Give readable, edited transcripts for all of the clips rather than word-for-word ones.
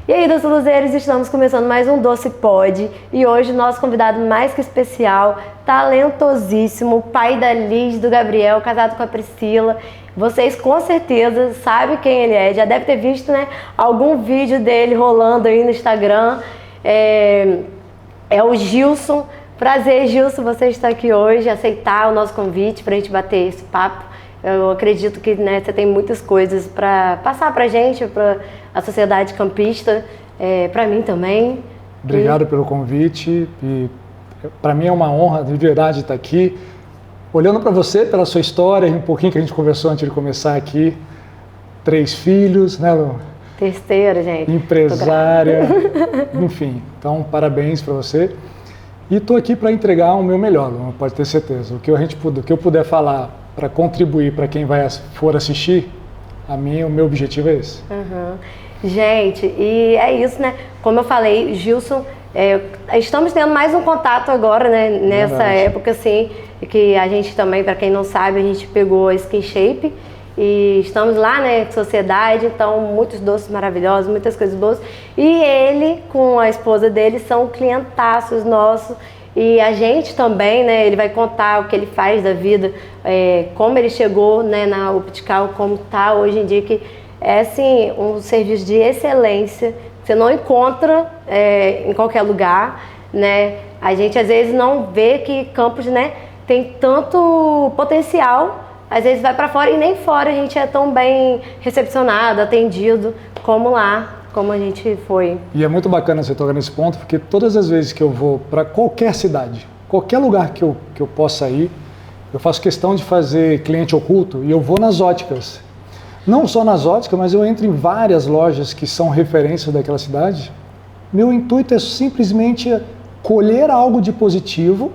E aí, doce luzeiros, estamos começando mais um Doce Pod e hoje o nosso convidado mais que especial, talentosíssimo, pai da Liz, do Gabriel, casado com a Priscila. Vocês com certeza sabem quem ele é, já deve ter visto, né, algum vídeo dele rolando aí no Instagram. É o Gilson. Prazer, Gilson, você estar aqui hoje, aceitar o nosso convite para a gente bater esse papo. Eu acredito que, né, você tem muitas coisas para passar para a gente, para a sociedade campista, para mim também. Obrigado pelo convite e para mim é uma honra de verdade estar aqui. Olhando para você, pela sua história, um pouquinho que a gente conversou antes de começar aqui, 3 filhos, né, Lu? Terceira, gente. Empresária, enfim. Então, parabéns para você. E estou aqui para entregar o meu melhor, Lu, pode ter certeza. O que eu puder falar para contribuir para quem for assistir, o meu objetivo é esse. Uhum. Gente, e é isso, né? Como eu falei, Gilson, estamos tendo mais um contato agora, né? Nessa época, assim, que a gente também, para quem não sabe, a gente pegou a Skin Shape e estamos lá, né? Sociedade, então muitos doces maravilhosos, muitas coisas boas. E ele, com a esposa dele, são clientaços nossos. E a gente também, né, ele vai contar o que ele faz da vida, como ele chegou, né, na Optical, como está hoje em dia, que é assim, um serviço de excelência, que você não encontra em qualquer lugar, né? A gente às vezes não vê que Campos, né, tem tanto potencial, às vezes vai para fora e nem fora a gente é tão bem recepcionado, atendido como lá. Como a gente foi. E é muito bacana você tocar nesse ponto, porque todas as vezes que eu vou para qualquer cidade, qualquer lugar que eu possa ir, eu faço questão de fazer cliente oculto e eu vou nas óticas. Não só nas óticas, mas eu entro em várias lojas que são referências daquela cidade. Meu intuito é simplesmente colher algo de positivo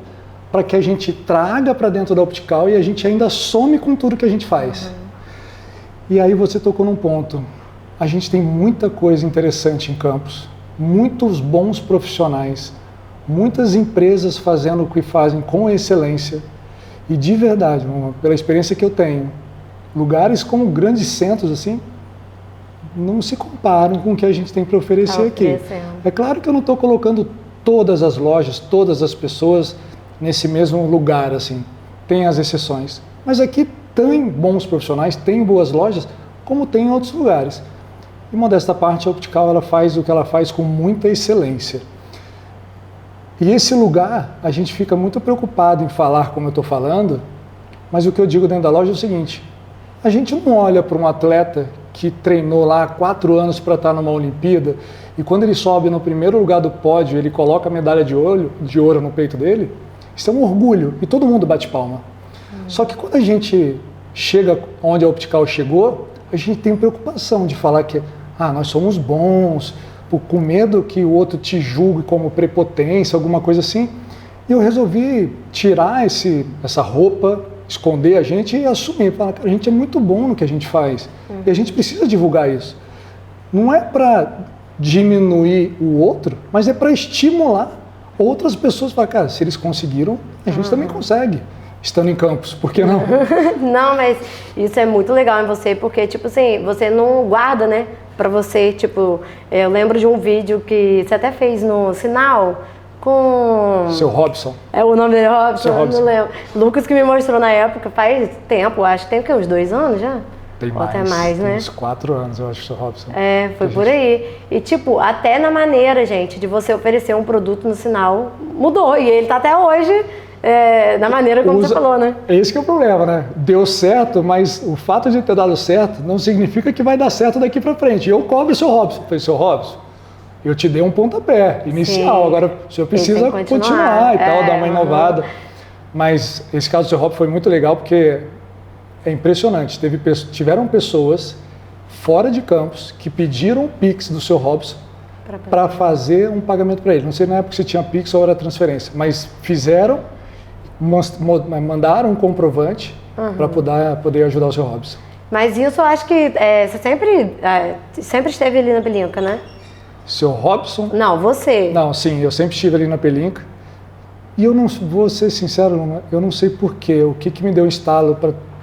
para que a gente traga para dentro da Optical e a gente ainda some com tudo que a gente faz. Uhum. E aí você tocou num ponto. A gente tem muita coisa interessante em Campos, muitos bons profissionais, muitas empresas fazendo o que fazem com excelência. E de verdade, pela experiência que eu tenho, lugares como grandes centros assim, não se comparam com o que a gente tem para oferecer aqui. É claro que eu não estou colocando todas as lojas, todas as pessoas nesse mesmo lugar, assim. Tem as exceções. Mas aqui tem bons profissionais, tem boas lojas, como tem em outros lugares. E modesta parte, a Optical ela faz o que ela faz com muita excelência. E esse lugar, a gente fica muito preocupado em falar como eu estou falando, mas o que eu digo dentro da loja é o seguinte, a gente não olha para um atleta que treinou lá 4 anos para estar numa Olimpíada e quando ele sobe no primeiro lugar do pódio, ele coloca a medalha de ouro no peito dele, isso é um orgulho e todo mundo bate palma. Só que quando a gente chega onde a Optical chegou, a gente tem preocupação de falar que nós somos bons, com medo que o outro te julgue como prepotência, alguma coisa assim. E eu resolvi tirar essa roupa, esconder a gente e assumir. Falar que a gente é muito bom no que a gente faz. E a gente precisa divulgar isso. Não é para diminuir o outro, mas é para estimular outras pessoas. Falar, cara, se eles conseguiram, a gente também consegue. Estando em Campos, por que não? Não, mas isso é muito legal em você, porque, tipo assim, você não guarda, né, pra você, tipo, eu lembro de um vídeo que você até fez no Sinal com... Seu Robson. É o nome dele, Robson? Seu Robson. Não lembro. Lucas que me mostrou na época, faz tempo, acho que tem o quê, uns 2 anos já? Tem ou mais, até mais, né? Uns 4 anos, eu acho, seu Robson. Foi por aí. E, tipo, até na maneira, gente, de você oferecer um produto no Sinal, mudou, e ele tá até hoje... da maneira como você falou, né? Esse que é o problema, né? Deu certo, mas o fato de ter dado certo não significa que vai dar certo daqui para frente. Eu cobro o seu Robson. Falei, seu Robson, eu te dei um pontapé inicial, agora o senhor precisa continuar e tal, dar uma inovada. Mas esse caso do seu Robson foi muito legal porque é impressionante. Tiveram pessoas fora de Campos que pediram o Pix do seu Robson para fazer um pagamento para ele. Não sei na época se tinha Pix ou era transferência, mas fizeram, mandaram um comprovante para poder ajudar o seu Robson. Mas isso eu acho que você sempre esteve ali na Pelinca, né? Seu Robson? Não, você. Não, sim, eu sempre estive ali na Pelinca. E eu não vou ser sincero, eu não sei porquê, o que me deu estalo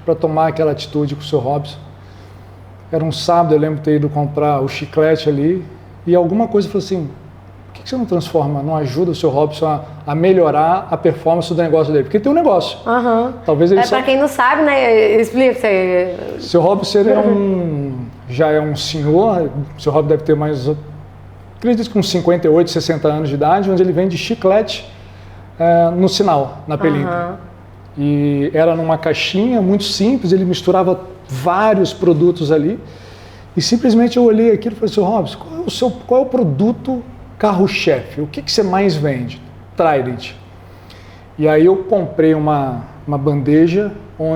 para tomar aquela atitude com o seu Robson. Era um sábado, eu lembro de ter ido comprar o chiclete ali e alguma coisa falou assim, por que você não transforma, não ajuda o seu Robson a melhorar a performance do negócio dele? Porque tem um negócio. Talvez ele Para quem não sabe, né, explica. Seu Robson já é um senhor, seu Robson deve ter mais, acredito que uns 58, 60 anos de idade, onde ele vende chiclete no sinal, na Pelinca. E era numa caixinha muito simples, ele misturava vários produtos ali. E simplesmente eu olhei aquilo e falei, seu Robson, qual é o produto carro-chefe? O que você mais vende? Trident. E aí eu comprei uma bandeja,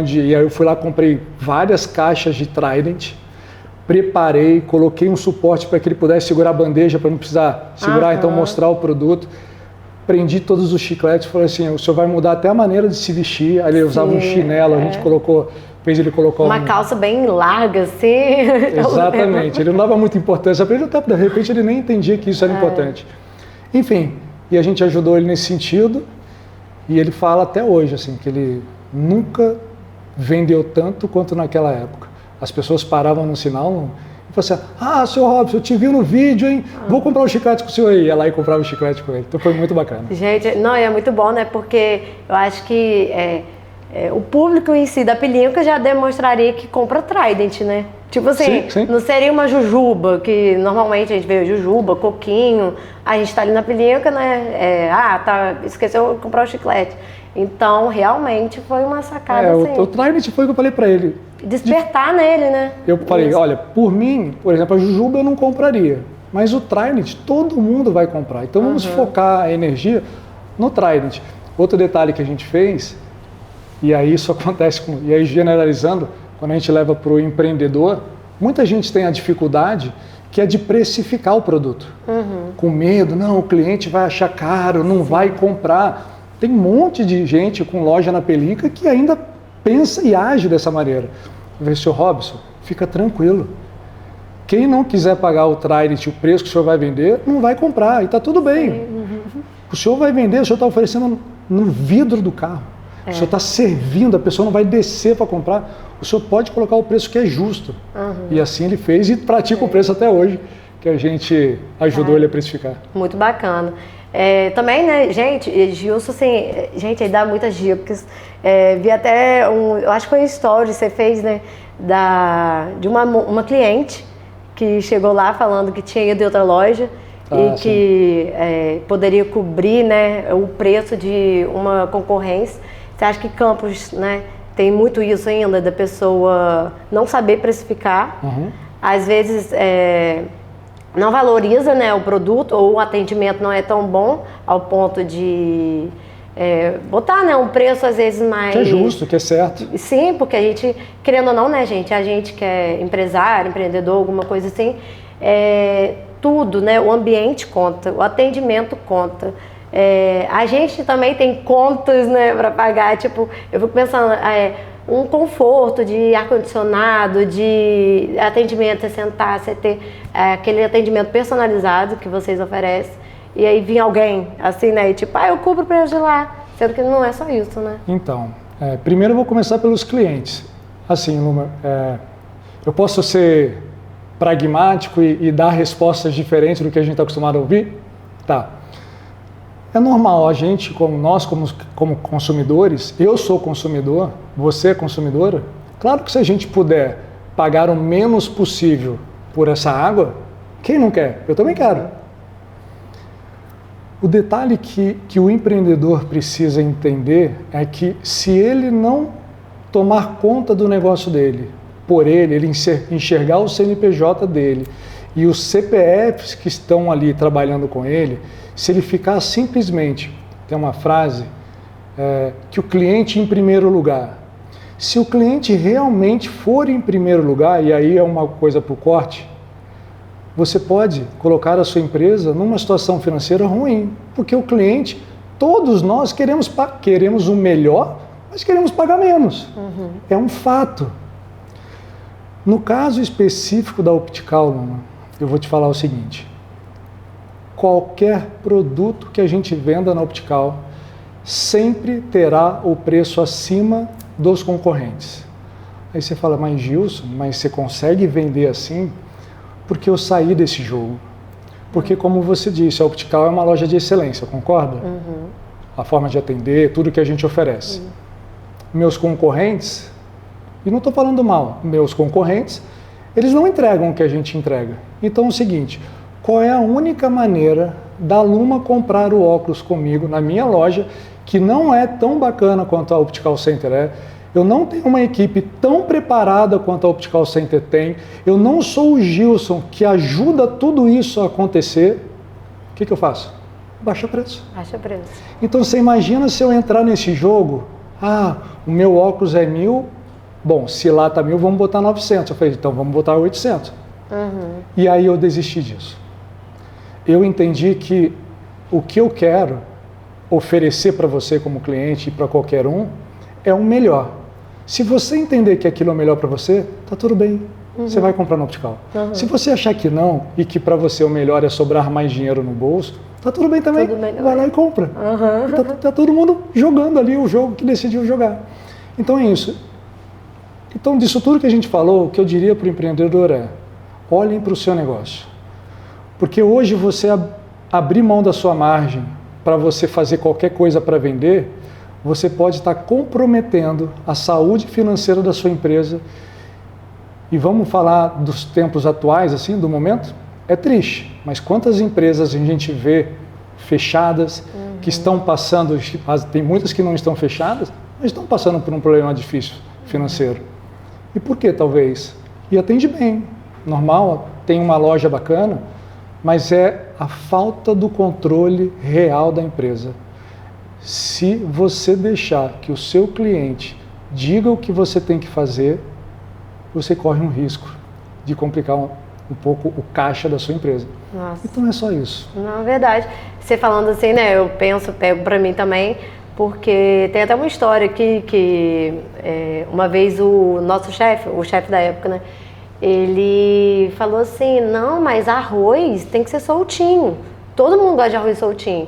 e aí eu fui lá, comprei várias caixas de Trident, preparei, coloquei um suporte para que ele pudesse segurar a bandeja, para não precisar segurar, então mostrar o produto. Prendi todos os chicletes, falei assim, o senhor vai mudar até a maneira de se vestir. Aí ele usava um chinelo, a gente fez ele colocar uma calça bem larga, assim. Exatamente, ele não dava muita importância para ele, até de repente ele nem entendia que isso era importante. Enfim, e a gente ajudou ele nesse sentido, e ele fala até hoje, assim, que ele nunca vendeu tanto quanto naquela época. As pessoas paravam no sinal e falavam assim, seu Robson, eu te vi no vídeo, hein? Vou comprar um chiclete com o senhor aí. Ia lá e comprava um chiclete com ele. Então foi muito bacana. Gente, não, é muito bom, né? Porque eu acho que o público em si da Pelinca já demonstraria que compra Trident, né? Tipo assim, sim. Não seria uma jujuba, que normalmente a gente vê jujuba, coquinho, a gente tá ali na Pelinca, né? Esqueceu de comprar o chiclete. Então, realmente foi uma sacada assim. O Trident foi o que eu falei para ele. Despertar nele, né? Eu falei, olha, por mim, por exemplo, a jujuba eu não compraria, mas o Trident todo mundo vai comprar. Então vamos focar a energia no Trident. Outro detalhe que a gente fez, e aí isso acontece, e aí generalizando, quando a gente leva para o empreendedor, muita gente tem a dificuldade que é de precificar o produto. Com medo, não, o cliente vai achar caro, não vai comprar. Tem um monte de gente com loja na Pelinca que ainda pensa e age dessa maneira. Eu falei, seu Robson, fica tranquilo. Quem não quiser pagar o Trident, o preço que o senhor vai vender, não vai comprar, e está tudo bem. O senhor vai vender, o senhor está oferecendo no vidro do carro. O senhor está servindo, a pessoa não vai descer para comprar. O senhor pode colocar o preço que é justo. E assim ele fez e pratica o preço até hoje, que a gente ajudou ele a precificar. Muito bacana. Também, né, gente, Gilson, assim, gente, ele dá muitas dicas. Vi até eu acho que foi um story que você fez, né, de uma cliente que chegou lá falando que tinha ido de outra loja que poderia cobrir, né, o preço de uma concorrência. Você acha que Campos, né, tem muito isso ainda, da pessoa não saber precificar? Às vezes não valoriza, né, o produto, ou o atendimento não é tão bom ao ponto de botar, né, um preço às vezes mais... Que é justo, que é certo. Sim, porque a gente, querendo ou não, né, gente, a gente que é empresário, empreendedor, alguma coisa assim, tudo, né, o ambiente conta, o atendimento conta. A gente também tem contas, né, para pagar, tipo, eu fico pensando... um conforto de ar-condicionado, de atendimento, você sentar, você ter aquele atendimento personalizado que vocês oferecem, e aí vir alguém assim, né, e tipo, eu cubro o preço de lá, sendo que não é só isso, né? Então, primeiro eu vou começar pelos clientes. Assim, Luma, eu posso ser pragmático e dar respostas diferentes do que a gente está acostumado a ouvir? Tá. É normal, a gente, como consumidores, eu sou consumidor, você é consumidora, claro que se a gente puder pagar o menos possível por essa água, quem não quer? Eu também quero. O detalhe que o empreendedor precisa entender é que se ele não tomar conta do negócio dele, por ele enxergar o CNPJ dele e os CPFs que estão ali trabalhando com ele, se ele ficar simplesmente, tem uma frase, que o cliente em primeiro lugar. Se o cliente realmente for em primeiro lugar, e aí é uma coisa para o corte, você pode colocar a sua empresa numa situação financeira ruim, porque o cliente, todos nós queremos o melhor, mas queremos pagar menos. É um fato. No caso específico da Optical, Luma, eu vou te falar o seguinte: qualquer produto que a gente venda na Optical sempre terá o preço acima dos concorrentes. Aí você fala, mas Gilson, mas você consegue vender assim? Porque eu saí desse jogo. Porque, como você disse, a Optical é uma loja de excelência, concorda? A forma de atender, tudo que a gente oferece. Meus concorrentes, e não estou falando mal, meus concorrentes, eles não entregam o que a gente entrega. Então é o seguinte, qual é a única maneira da Luma comprar o óculos comigo na minha loja, que não é tão bacana quanto a Optical Center é? Eu não tenho uma equipe tão preparada quanto a Optical Center tem. Eu não sou o Gilson que ajuda tudo isso a acontecer. O que eu faço? Baixa preço. Baixa preço. Então você imagina se eu entrar nesse jogo, o meu óculos é 1.000, bom, se lá está 1.000, vamos botar 900. Eu falei, então vamos botar 800. E aí eu desisti disso. Eu entendi que o que eu quero oferecer para você como cliente e para qualquer um é o melhor. Se você entender que aquilo é o melhor para você, tá tudo bem. Você vai comprar no Optical. Se você achar que não e que para você o melhor é sobrar mais dinheiro no bolso, tá tudo bem também. Vai lá e compra. Tá todo mundo jogando ali o jogo que decidiu jogar. Então é isso. Então, disso tudo que a gente falou, o que eu diria para o empreendedor é: olhem para o seu negócio. Porque hoje você abrir mão da sua margem para você fazer qualquer coisa para vender, você pode estar comprometendo a saúde financeira da sua empresa. E vamos falar dos tempos atuais, assim, do momento? É triste, mas quantas empresas a gente vê fechadas, que estão passando, tem muitas que não estão fechadas, mas estão passando por um problema difícil financeiro. E por que, talvez? E atende bem, normal, tem uma loja bacana, mas é a falta do controle real da empresa. Se você deixar que o seu cliente diga o que você tem que fazer, você corre um risco de complicar um pouco o caixa da sua empresa. Nossa. Então é só isso. Não, é verdade. Você falando assim, né, eu pego pra mim também, porque tem até uma história que uma vez o nosso chefe, o chefe da época, né, ele falou assim, não, mas arroz tem que ser soltinho. Todo mundo gosta de arroz soltinho.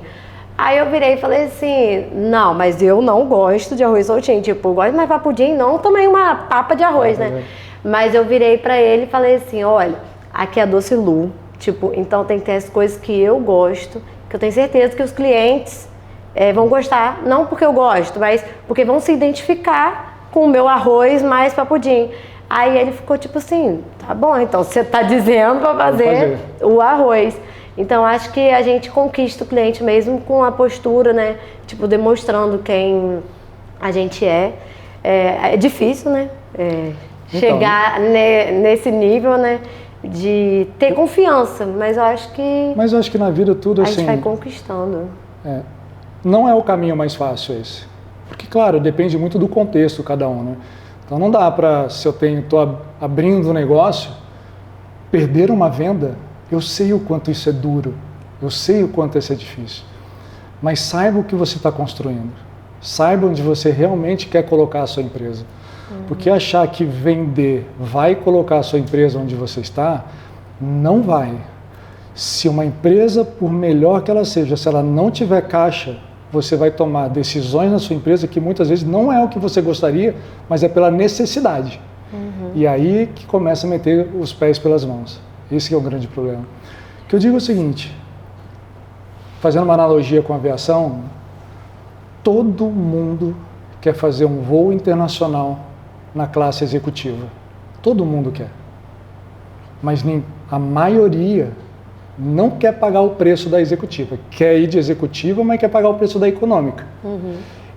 Aí eu virei e falei assim, não, mas eu não gosto de arroz soltinho. Tipo, eu gosto mais pra pudim, não também uma papa de arroz, né? Mas eu virei pra ele e falei assim, olha, aqui é Doce Lu, tipo, então tem que ter as coisas que eu gosto, que eu tenho certeza que os clientes vão gostar, não porque eu gosto, mas porque vão se identificar com o meu arroz mais pra pudim. Aí ele ficou tipo assim, tá bom, então você tá dizendo pra fazer o arroz. Então acho que a gente conquista o cliente mesmo com a postura, né? Tipo, demonstrando quem a gente é. É difícil, né? Chegar nesse nível, né? De ter confiança, mas eu acho que... Mas eu acho que na vida tudo assim... A gente vai conquistando. Não é o caminho mais fácil esse. Porque, claro, depende muito do contexto cada um, né? Então não dá para, se eu estou abrindo um negócio, perder uma venda, eu sei o quanto isso é duro, eu sei o quanto isso é difícil. Mas saiba o que você está construindo. Saiba onde você realmente quer colocar a sua empresa. Porque achar que vender vai colocar a sua empresa onde você está, não vai. Se uma empresa, por melhor que ela seja, se ela não tiver caixa, você vai tomar decisões na sua empresa que muitas vezes não é o que você gostaria, mas é pela necessidade. E aí que começa a meter os pés pelas mãos. Esse que é o grande problema. O que eu digo é o seguinte, fazendo uma analogia com a aviação, todo mundo quer fazer um voo internacional na classe executiva. Todo mundo quer. Mas a maioria não quer pagar o preço da executiva. Quer ir de executiva, mas quer pagar o preço da econômica.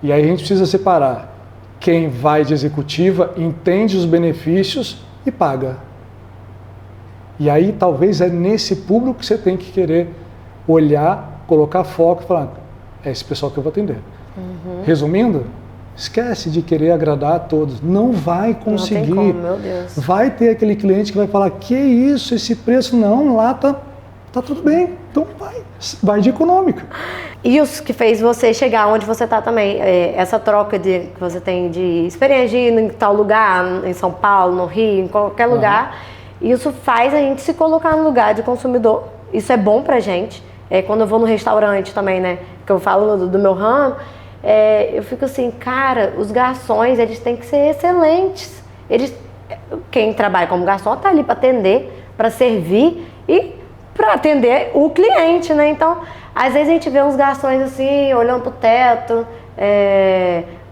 E aí a gente precisa separar. Quem vai de executiva entende os benefícios e paga. E aí talvez é nesse público que você tem que querer olhar, colocar foco e falar, é esse pessoal que eu vou atender. Resumindo, esquece de querer agradar a todos. Não vai conseguir. Não tem como, meu Deus. Vai ter aquele cliente que vai falar, que isso, esse preço não, lá tá tudo bem. Então vai de econômica. E isso que fez você chegar onde você está também, essa troca que você tem de experiência de ir em tal lugar, em São Paulo, no Rio, em qualquer lugar, isso faz a gente se colocar no lugar de consumidor. Isso é bom pra gente. Quando eu vou no restaurante também, né, que eu falo do meu ramo, eu fico assim, cara, os garçons, eles têm que ser excelentes. Quem trabalha como garçom tá ali para atender, para servir e para atender o cliente, né? Então, às vezes a gente vê uns garçons assim, olhando pro teto,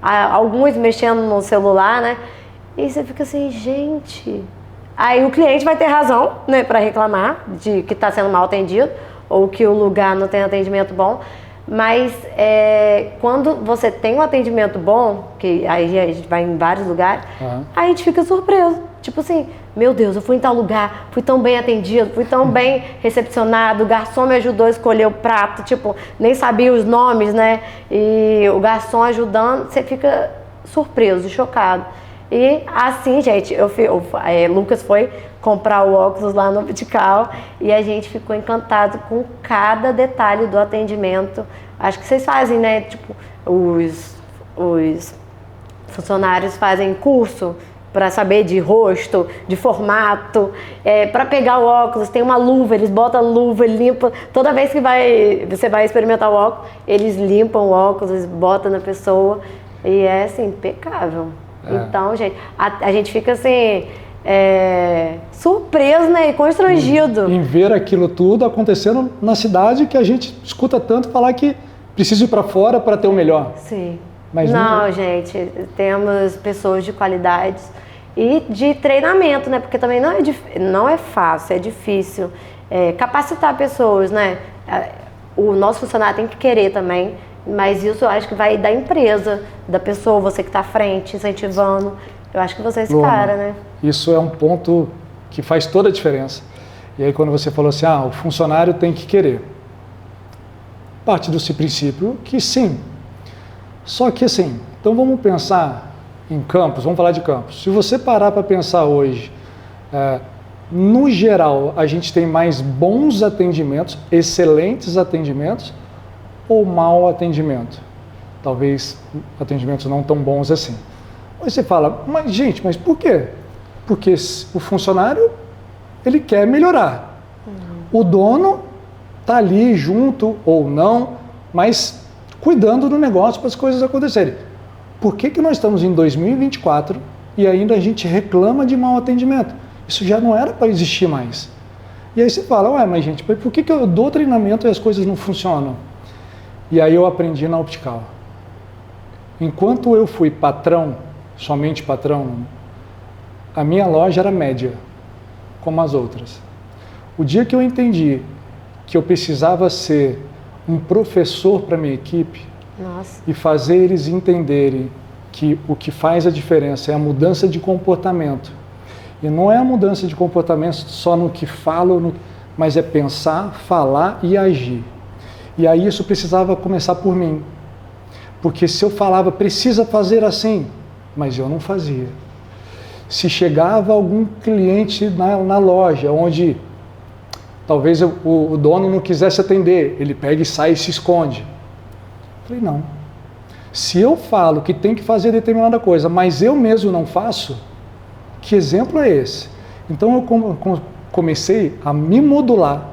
alguns mexendo no celular, né? E você fica assim, gente... Aí o cliente vai ter razão, né, para reclamar de que está sendo mal atendido ou que o lugar não tem atendimento bom. Mas quando você tem um atendimento bom, que aí a gente vai em vários lugares, aí a gente fica surpreso. Tipo assim, meu Deus, eu fui em tal lugar, fui tão bem atendido, fui tão bem recepcionado, o garçom me ajudou a escolher o prato, tipo, nem sabia os nomes, né? E o garçom ajudando, você fica surpreso, chocado. E assim, gente, Lucas foi comprar o óculos lá no Optical e a gente ficou encantado com cada detalhe do atendimento. Acho que vocês fazem, né? Tipo, os funcionários fazem curso para saber de rosto, de formato, para pegar o óculos, tem uma luva, eles botam a luva, limpam. Toda vez que você vai experimentar o óculos, eles limpam o óculos, botam na pessoa e é assim, impecável. Então, gente, a gente fica assim, surpreso, né, e constrangido. Em ver aquilo tudo acontecendo na cidade que a gente escuta tanto falar que precisa ir para fora para ter o melhor. Sim. Mas não, gente, temos pessoas de qualidade e de treinamento, né, porque também não é fácil, é difícil capacitar pessoas, né. O nosso funcionário tem que querer também. Mas isso eu acho que vai da empresa, da pessoa, você que está à frente, incentivando. Eu acho que você é esse cara, né? Isso é um ponto que faz toda a diferença. E aí quando você falou assim, o funcionário tem que querer. Parte desse princípio que sim. Só que assim, então vamos pensar em campos, vamos falar de campos. Se você parar para pensar hoje, no geral, a gente tem mais bons atendimentos, excelentes atendimentos, ou mau atendimento. Talvez atendimentos não tão bons assim. Aí você fala, mas gente, mas por quê? Porque o funcionário, ele quer melhorar. O dono está ali junto ou não, mas cuidando do negócio para as coisas acontecerem. Por que nós estamos em 2024 e ainda a gente reclama de mau atendimento? Isso já não era para existir mais. E aí você fala, mas gente, por que eu dou treinamento e as coisas não funcionam? E aí eu aprendi na Optical. Enquanto eu fui patrão, somente patrão, a minha loja era média, como as outras. O dia que eu entendi que eu precisava ser um professor para minha equipe e fazer eles entenderem que o que faz a diferença é a mudança de comportamento. E não é a mudança de comportamento só no que falo, mas é pensar, falar e agir. E aí isso precisava começar por mim. Porque se eu falava, precisa fazer assim, mas eu não fazia. Se chegava algum cliente na loja, onde talvez o dono não quisesse atender, ele pega e sai e se esconde. Eu falei, não. Se eu falo que tem que fazer determinada coisa, mas eu mesmo não faço, que exemplo é esse? Então eu comecei a me modular.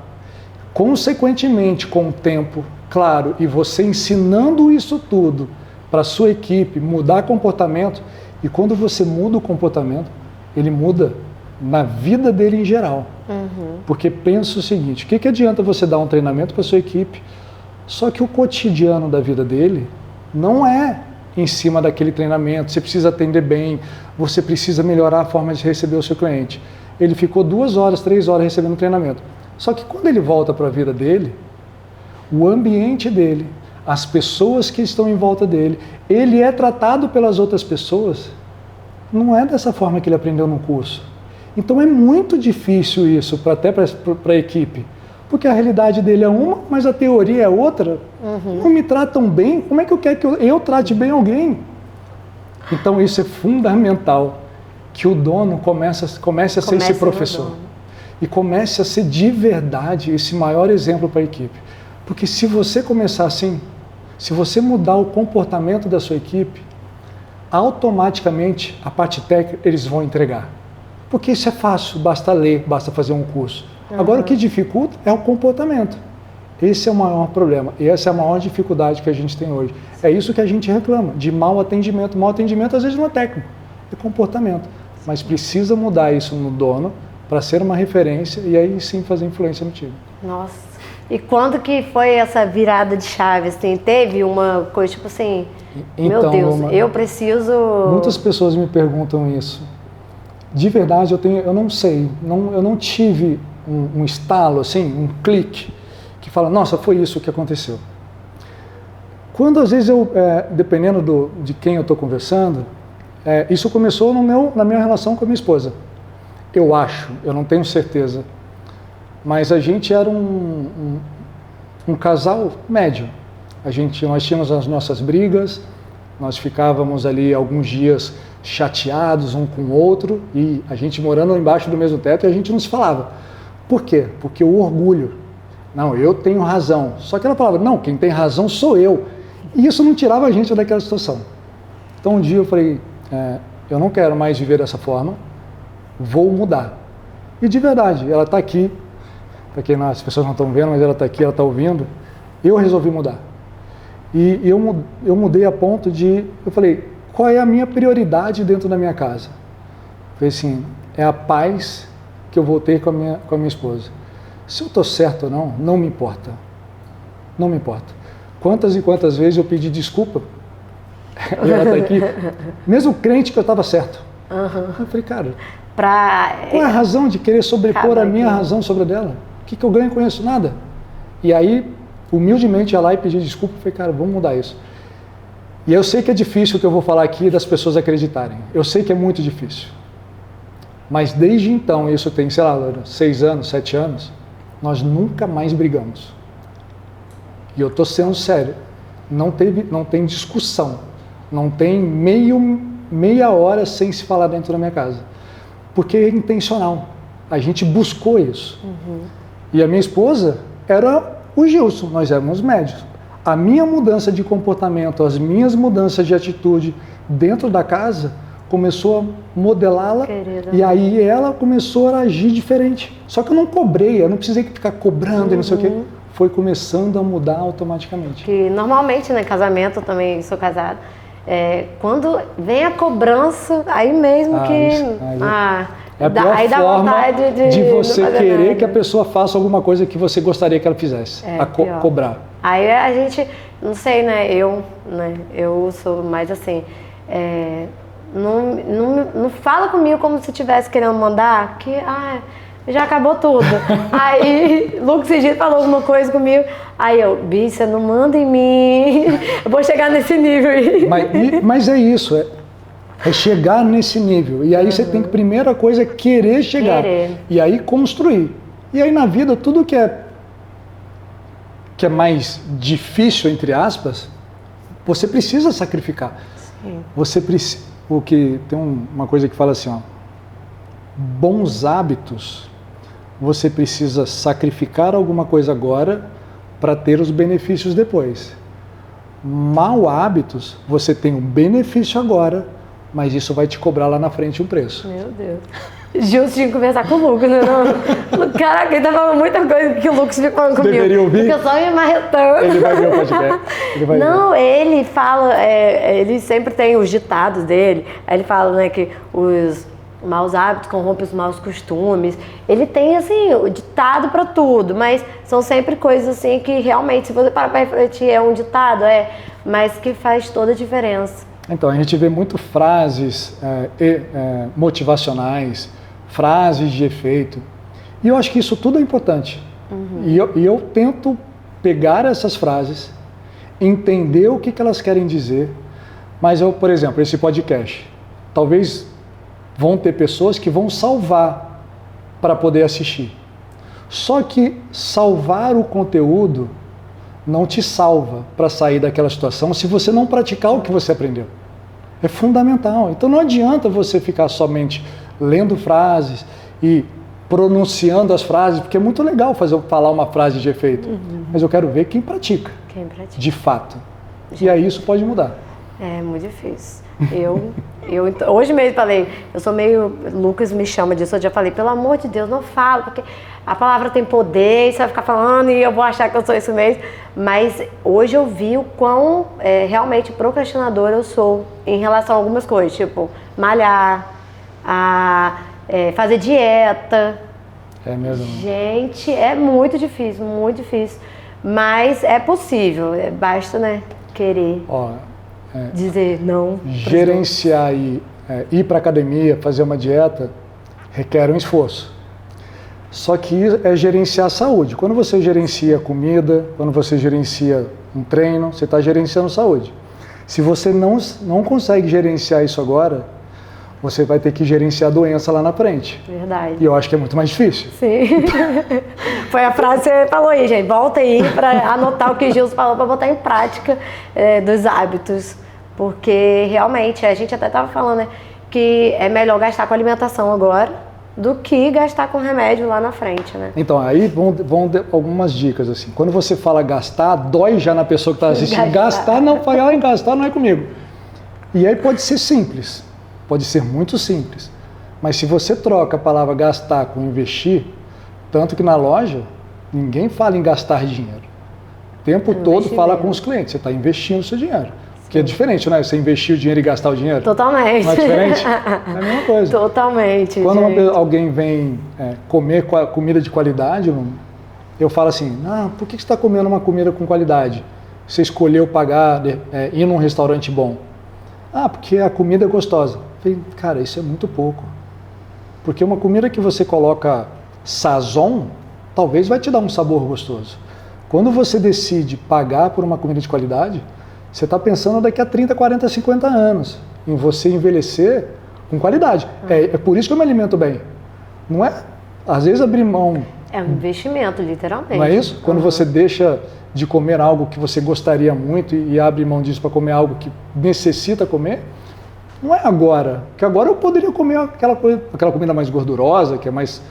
Consequentemente, com o tempo, claro, e você ensinando isso tudo para a sua equipe, mudar comportamento, e quando você muda o comportamento, ele muda na vida dele em geral. Porque pensa o seguinte, o que adianta você dar um treinamento para a sua equipe, só que o cotidiano da vida dele não é em cima daquele treinamento, você precisa atender bem, você precisa melhorar a forma de receber o seu cliente. Ele ficou 2 horas, 3 horas recebendo treinamento. Só que quando ele volta para a vida dele, o ambiente dele, as pessoas que estão em volta dele, ele é tratado pelas outras pessoas, não é dessa forma que ele aprendeu no curso. Então é muito difícil isso, até para a equipe, porque a realidade dele é uma, mas a teoria é outra. Não me tratam bem, como é que eu quero que eu trate bem alguém? Então isso é fundamental, que o dono comece a ser esse professor. E comece a ser de verdade esse maior exemplo para a equipe. Porque se você começar assim, se você mudar o comportamento da sua equipe, automaticamente a parte técnica eles vão entregar. Porque isso é fácil, basta ler, basta fazer um curso. Agora o que dificulta é o comportamento. Esse é o maior problema, e essa é a maior dificuldade que a gente tem hoje. É isso que a gente reclama, de mau atendimento. Mau atendimento às vezes não é técnico, é comportamento. Mas precisa mudar isso no dono, para ser uma referência e aí sim fazer influência no time. Nossa. E quando que foi essa virada de chave, assim? Teve uma coisa, tipo assim, Então, meu Deus, eu preciso... Muitas pessoas me perguntam isso. De verdade, eu não sei, eu não tive um estalo, assim, um clique, que fala, nossa, foi isso que aconteceu. Quando às vezes dependendo de quem eu estou conversando, isso começou na minha relação com a minha esposa. Eu acho, eu não tenho certeza, mas a gente era um casal médio. Nós tínhamos as nossas brigas, nós ficávamos ali alguns dias chateados um com o outro e a gente morando embaixo do mesmo teto e a gente não se falava. Por quê? Porque o orgulho. Não, eu tenho razão. Só que ela falava, não, quem tem razão sou eu. E isso não tirava a gente daquela situação. Então um dia eu falei, eu não quero mais viver dessa forma, vou mudar. E de verdade, ela está aqui, para quem as pessoas não estão vendo, mas ela está aqui, ela está ouvindo, eu resolvi mudar. E eu mudei a ponto eu falei, qual é a minha prioridade dentro da minha casa? Eu falei assim, é a paz que eu vou ter com a minha esposa. Se eu estou certo ou não, não me importa. Não me importa. Quantas e quantas vezes eu pedi desculpa, e ela está aqui, mesmo crente que eu estava certo. Eu falei, cara, qual é a razão de querer sobrepor a minha razão sobre a dela? O que eu ganho com isso? Nada. E aí, humildemente, ia lá e pedi desculpa, falei, cara, vamos mudar isso. E eu sei que é difícil o que eu vou falar aqui das pessoas acreditarem. Eu sei que é muito difícil. Mas desde então, isso tem, sei lá, 6 anos, 7 anos, nós nunca mais brigamos. E eu estou sendo sério. Não tem discussão. Não tem meia hora sem se falar dentro da minha casa. Porque é intencional. A gente buscou isso. E a minha esposa era o Gilson, nós éramos médios. A minha mudança de comportamento, as minhas mudanças de atitude dentro da casa, começou a modelá-la e aí ela começou a agir diferente. Só que eu não cobrei, eu não precisei ficar cobrando e não sei o quê. Foi começando a mudar automaticamente. Que normalmente, né, casamento, eu também sou casada, quando vem a cobrança, aí mesmo é a pior aí dá forma vontade de você querer nada. que a pessoa faça alguma coisa que você gostaria que ela fizesse, cobrar. Aí a gente, não sei, eu sou mais assim, não fala comigo como se estivesse querendo mandar, que já acabou tudo. Aí Lucas Egito falou alguma coisa comigo, aí Bi, você não manda em mim, eu vou chegar nesse nível aí. Mas é isso, é chegar nesse nível. E aí você tem que, primeira coisa, querer chegar. E aí construir. E aí na vida, tudo que é mais difícil, entre aspas, você precisa sacrificar. Sim. Tem uma coisa que fala assim, bons hábitos, você precisa sacrificar alguma coisa agora para ter os benefícios depois. Mau hábitos, você tem um benefício agora, mas isso vai te cobrar lá na frente um preço. Meu Deus. Gilson tinha que conversar com o Lucas, né? Caraca, ele tá falando muita coisa que o Lucas fica falando comigo. Deveria ouvir? Porque eu só me marretando. Ele vai ver o podcast. Ele fala, ele sempre tem os ditados dele. Aí ele fala, né, que os maus hábitos corrompem os maus costumes. Ele tem, assim, o ditado pra tudo, mas são sempre coisas, assim, que realmente, se você parar pra refletir, é um ditado, mas que faz toda a diferença. Então, a gente vê muito frases motivacionais, frases de efeito, e eu acho que isso tudo é importante. E eu tento pegar essas frases, entender o que elas querem dizer, mas por exemplo, esse podcast, talvez vão ter pessoas que vão salvar para poder assistir. Só que salvar o conteúdo não te salva para sair daquela situação se você não praticar o que você aprendeu. É fundamental. Então não adianta você ficar somente lendo frases e pronunciando as frases, porque é muito legal falar uma frase de efeito, mas eu quero ver quem pratica, de fato. E aí isso pode mudar. É muito difícil. Hoje mesmo falei, eu sou meio, Lucas me chama disso, eu já falei, pelo amor de Deus, não fala, porque a palavra tem poder, e você vai ficar falando e eu vou achar que eu sou isso mesmo. Mas hoje eu vi o quão realmente procrastinadora eu sou em relação a algumas coisas, tipo malhar, fazer dieta. É mesmo? Gente, é muito difícil, muito difícil. Mas é possível, basta, né, querer dizer não. Gerenciar e ir para academia, fazer uma dieta, requer um esforço. Só que é gerenciar a saúde. Quando você gerencia comida, quando você gerencia um treino, você está gerenciando saúde. Se você não consegue gerenciar isso agora, você vai ter que gerenciar a doença lá na frente. Verdade. E eu acho que é muito mais difícil. Sim. Foi a frase que você falou aí, gente. Volta aí para anotar o que o Gilson falou, para botar em prática dos hábitos. Porque realmente, a gente até estava falando, né, que é melhor gastar com alimentação agora do que gastar com remédio lá na frente, né? Então, aí vão algumas dicas, assim. Quando você fala gastar, dói já na pessoa que está assistindo. Gastar, não, falar em gastar não é comigo. E aí pode ser simples. Pode ser muito simples, mas se você troca a palavra gastar com investir, tanto que na loja ninguém fala em gastar dinheiro. O tempo todo fala com os clientes, você está investindo o seu dinheiro. Que é diferente, né? Você investir o dinheiro e gastar o dinheiro. Totalmente. Não é diferente? É a mesma coisa. Totalmente. Quando alguém vem comer comida de qualidade, eu falo assim, por que você está comendo uma comida com qualidade? Você escolheu pagar, ir num restaurante bom. Porque a comida é gostosa. Falei, cara, isso é muito pouco. Porque uma comida que você coloca sazon, talvez vai te dar um sabor gostoso. Quando você decide pagar por uma comida de qualidade, você está pensando daqui a 30, 40, 50 anos em você envelhecer com qualidade. É por isso que eu me alimento bem. Não é, às vezes, abrir mão. É um investimento, literalmente. Não é isso? Quando você deixa de comer algo que você gostaria muito e abre mão disso para comer algo que necessita comer, não é agora. Porque agora eu poderia comer aquela comida mais gordurosa, que é mais...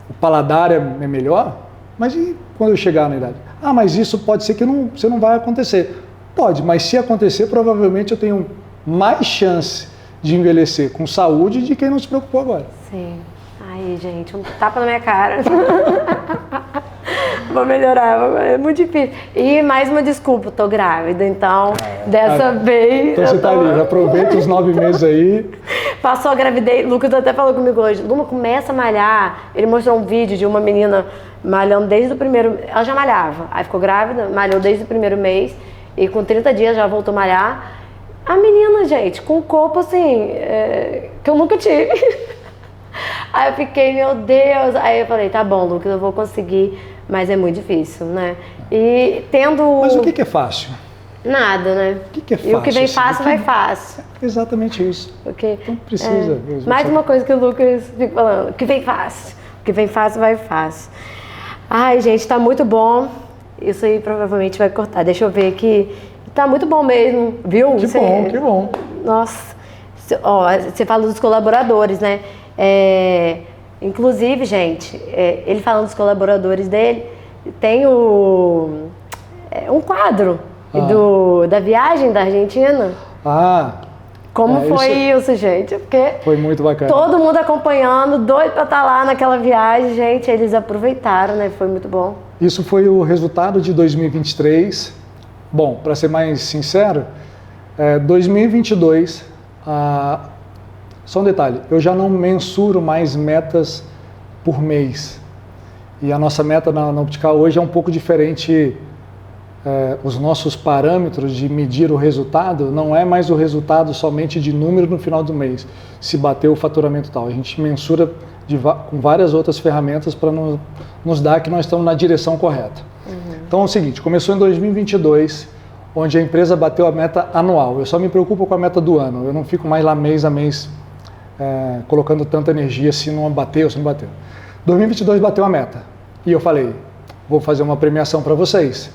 O paladar é melhor, mas e quando eu chegar na idade? Mas isso pode ser que você não vai acontecer. Pode, mas se acontecer, provavelmente eu tenho mais chance de envelhecer com saúde de quem não se preocupou agora. Sim. Ai, gente, um tapa na minha cara. Vou melhorar, é muito difícil. E mais uma desculpa, tô grávida, então dessa vez... Então você tá ali, aproveita os 9 meses aí. Passou a gravidez, o Lucas até falou comigo hoje, Luma, começa a malhar. Ele mostrou um vídeo de uma menina malhando desde o primeiro... Ela já malhava, aí ficou grávida, malhou desde o primeiro mês e com 30 dias já voltou a malhar. A menina, gente, com um corpo assim, que eu nunca tive. Aí eu fiquei, meu Deus. Aí eu falei, tá bom, Lucas, eu vou conseguir, mas é muito difícil, né? E tendo... Mas o que é fácil? Nada, né? O que é fácil? E o que vem fácil, vai fácil. Exatamente isso. Porque, então precisa mesmo. Mais uma coisa que o Lucas fica falando, o que vem fácil. O que vem fácil, vai fácil. Ai, gente, tá muito bom. Isso aí provavelmente vai cortar. Deixa eu ver aqui. Tá muito bom mesmo, viu? Que bom, que bom. Nossa. Ó, você fala dos colaboradores, né? Inclusive, gente, ele falando dos colaboradores dele, tem um quadro da viagem da Argentina. Como foi isso, gente? Porque foi muito bacana. Todo mundo acompanhando, doido para estar lá naquela viagem, gente. Eles aproveitaram, né? Foi muito bom. Isso foi o resultado de 2023. Bom, para ser mais sincero, 2022, só um detalhe, eu já não mensuro mais metas por mês. E a nossa meta na Optical hoje é um pouco diferente. Os nossos parâmetros de medir o resultado não é mais o resultado somente de número no final do mês, se bater o faturamento tal. A gente mensura com várias outras ferramentas para nos dar que nós estamos na direção correta. Então é o seguinte, começou em 2022, onde a empresa bateu a meta anual. Eu só me preocupo com a meta do ano, eu não fico mais lá mês a mês colocando tanta energia se não bateu ou se não bateu. 2022 bateu a meta e eu falei, vou fazer uma premiação para vocês.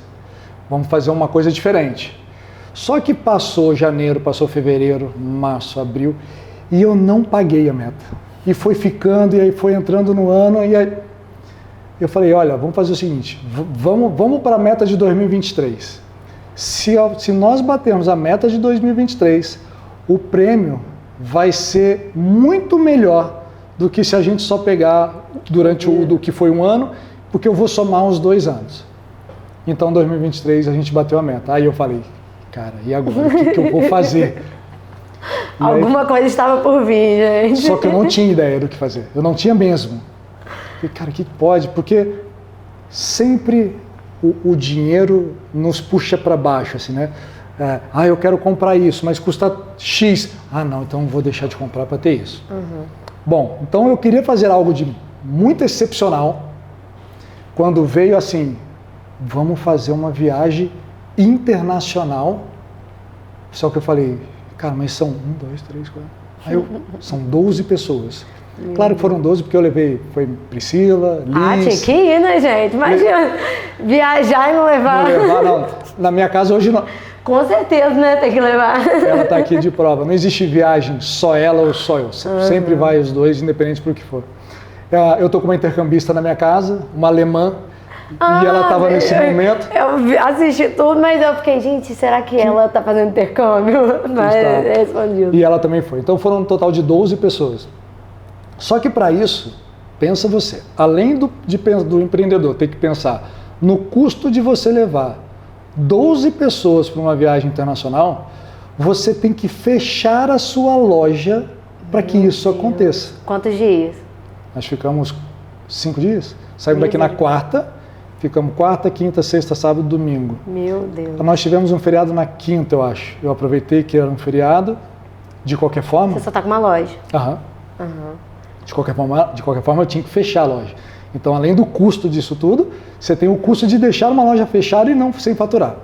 Vamos fazer uma coisa diferente. Só que passou janeiro, passou fevereiro, março, abril, e eu não paguei a meta. E foi ficando, e aí foi entrando no ano, e aí eu falei, olha, vamos fazer o seguinte, vamos para a meta de 2023. Se nós batermos a meta de 2023, o prêmio vai ser muito melhor do que se a gente só pegar durante do que foi um ano, porque eu vou somar os 2 anos. Então, em 2023, a gente bateu a meta. Aí eu falei, cara, e agora? O que eu vou fazer? Alguma coisa estava por vir, gente. Só que eu não tinha ideia do que fazer. Eu não tinha mesmo. Falei, cara, o que pode? Porque sempre o dinheiro nos puxa para baixo, assim, né? Eu quero comprar isso, mas custa X. Não, então vou deixar de comprar para ter isso. Bom, então eu queria fazer algo de muito excepcional, quando veio assim, vamos fazer uma viagem internacional. Só que eu falei, cara, mas são 1, 2, 3, 4... são 12 pessoas. Claro que foram 12 porque eu levei, foi Priscila, Liz... tinha que ir, né, gente? Imagina, viajar e não levar. Não levar, não. Na minha casa hoje não. Com certeza, né? Tem que levar. Ela está aqui de prova. Não existe viagem só ela ou só eu. Sempre vai os dois, independente do que for. Eu estou com uma intercambista na minha casa, uma alemã, e ela estava nesse momento. Eu assisti tudo, mas eu fiquei, gente, será que ela está fazendo intercâmbio? Mas é escondido. E ela também foi. Então foram um total de 12 pessoas. Só que para isso, pensa você, além do empreendedor ter que pensar no custo de você levar 12 pessoas para uma viagem internacional, você tem que fechar a sua loja para que isso aconteça. Quantos dias? Nós ficamos 5 dias. Saímos daqui na quarta, ficamos quarta, quinta, sexta, sábado, domingo. Meu Deus. Nós tivemos um feriado na quinta, eu acho. Eu aproveitei que era um feriado, de qualquer forma. Você só está com uma loja. De qualquer forma, eu tinha que fechar a loja. Então, além do custo disso tudo, você tem o custo de deixar uma loja fechada e não sem faturar.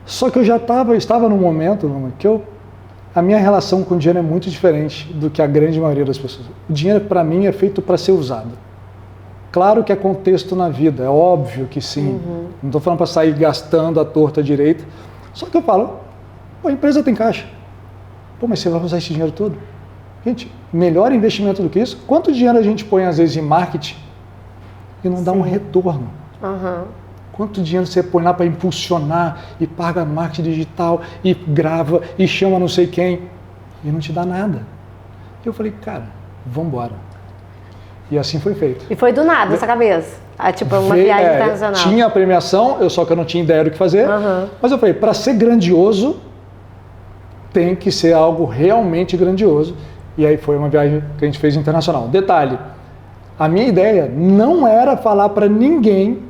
Só que eu estava num momento que a minha relação com o dinheiro é muito diferente do que a grande maioria das pessoas. O dinheiro, para mim, é feito para ser usado. Claro que é contexto na vida, é óbvio que sim. Não estou falando para sair gastando à torta à direita. Só que eu falo, a empresa tem caixa. Mas você vai usar esse dinheiro todo? Gente, melhor investimento do que isso? Quanto dinheiro a gente põe, às vezes, em marketing e não dá um retorno? Quanto dinheiro você põe lá para impulsionar e paga marketing digital e grava e chama não sei quem e não te dá nada? Eu falei, cara, vamos embora. E assim foi feito. E foi do nada essa cabeça? Tipo, uma viagem internacional. Tinha a premiação, só que eu não tinha ideia do que fazer. Mas eu falei, para ser grandioso, tem que ser algo realmente grandioso. E aí foi uma viagem que a gente fez internacional. Detalhe, a minha ideia não era falar para ninguém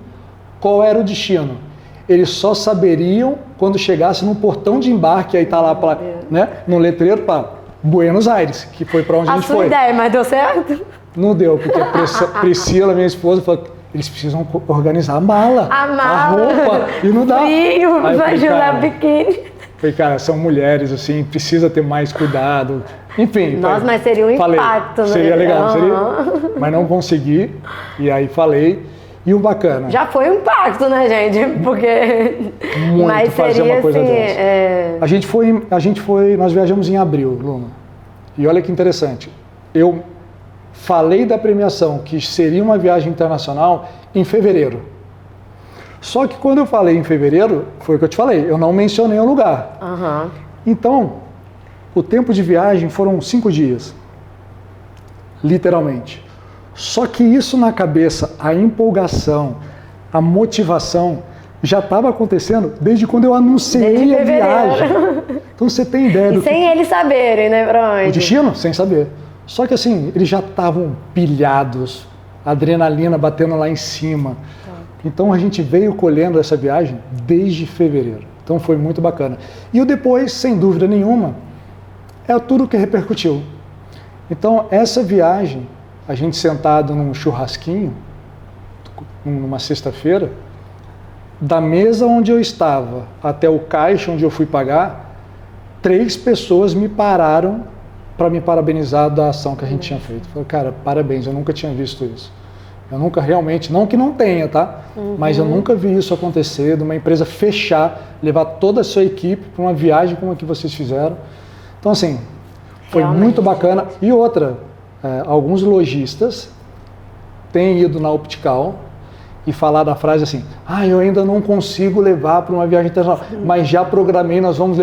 qual era o destino. Eles só saberiam quando chegasse no portão de embarque, aí tá lá no letreiro para Buenos Aires, que foi para onde a gente foi. A sua ideia, mas deu certo? Não deu, porque a Priscila, minha esposa, falou que eles precisam organizar a mala, a roupa, e não dá. Frio, imagina biquíni. Falei, cara, são mulheres, assim, precisa ter mais cuidado. Enfim. Nossa, mas seria um impacto, né? Seria legal, seria. Mas não consegui, e aí falei. E o bacana. Já foi um impacto, né, gente? Porque. Muito mas fazer seria uma coisa assim, dessa. Nós viajamos em abril, Luna. E olha que interessante. Eu falei da premiação, que seria uma viagem internacional, em fevereiro. Só que quando eu falei em fevereiro, foi o que eu te falei, eu não mencionei o lugar. Então, o tempo de viagem foram 5 dias, literalmente. Só que isso na cabeça, a empolgação, a motivação, já estava acontecendo desde quando eu anunciei a viagem. Então você tem ideia do sem eles saberem, né, pra onde? O destino? Sem saber. Só que assim, eles já estavam pilhados, adrenalina batendo lá em cima. Então a gente veio colhendo essa viagem desde fevereiro. Então foi muito bacana. E o depois, sem dúvida nenhuma, é tudo que repercutiu. Então essa viagem, a gente sentado num churrasquinho, numa sexta-feira, da mesa onde eu estava até o caixa onde eu fui pagar, 3 pessoas me pararam para me parabenizar da ação que a gente tinha feito. Falei, cara, parabéns, eu nunca tinha visto isso. Eu nunca realmente, não que não tenha, tá? Mas eu nunca vi isso acontecer, de uma empresa fechar, levar toda a sua equipe para uma viagem como a que vocês fizeram. Então, assim, foi muito bacana. E outra, alguns lojistas têm ido na Optical e falar da frase assim, eu ainda não consigo levar para uma viagem internacional, mas já programei,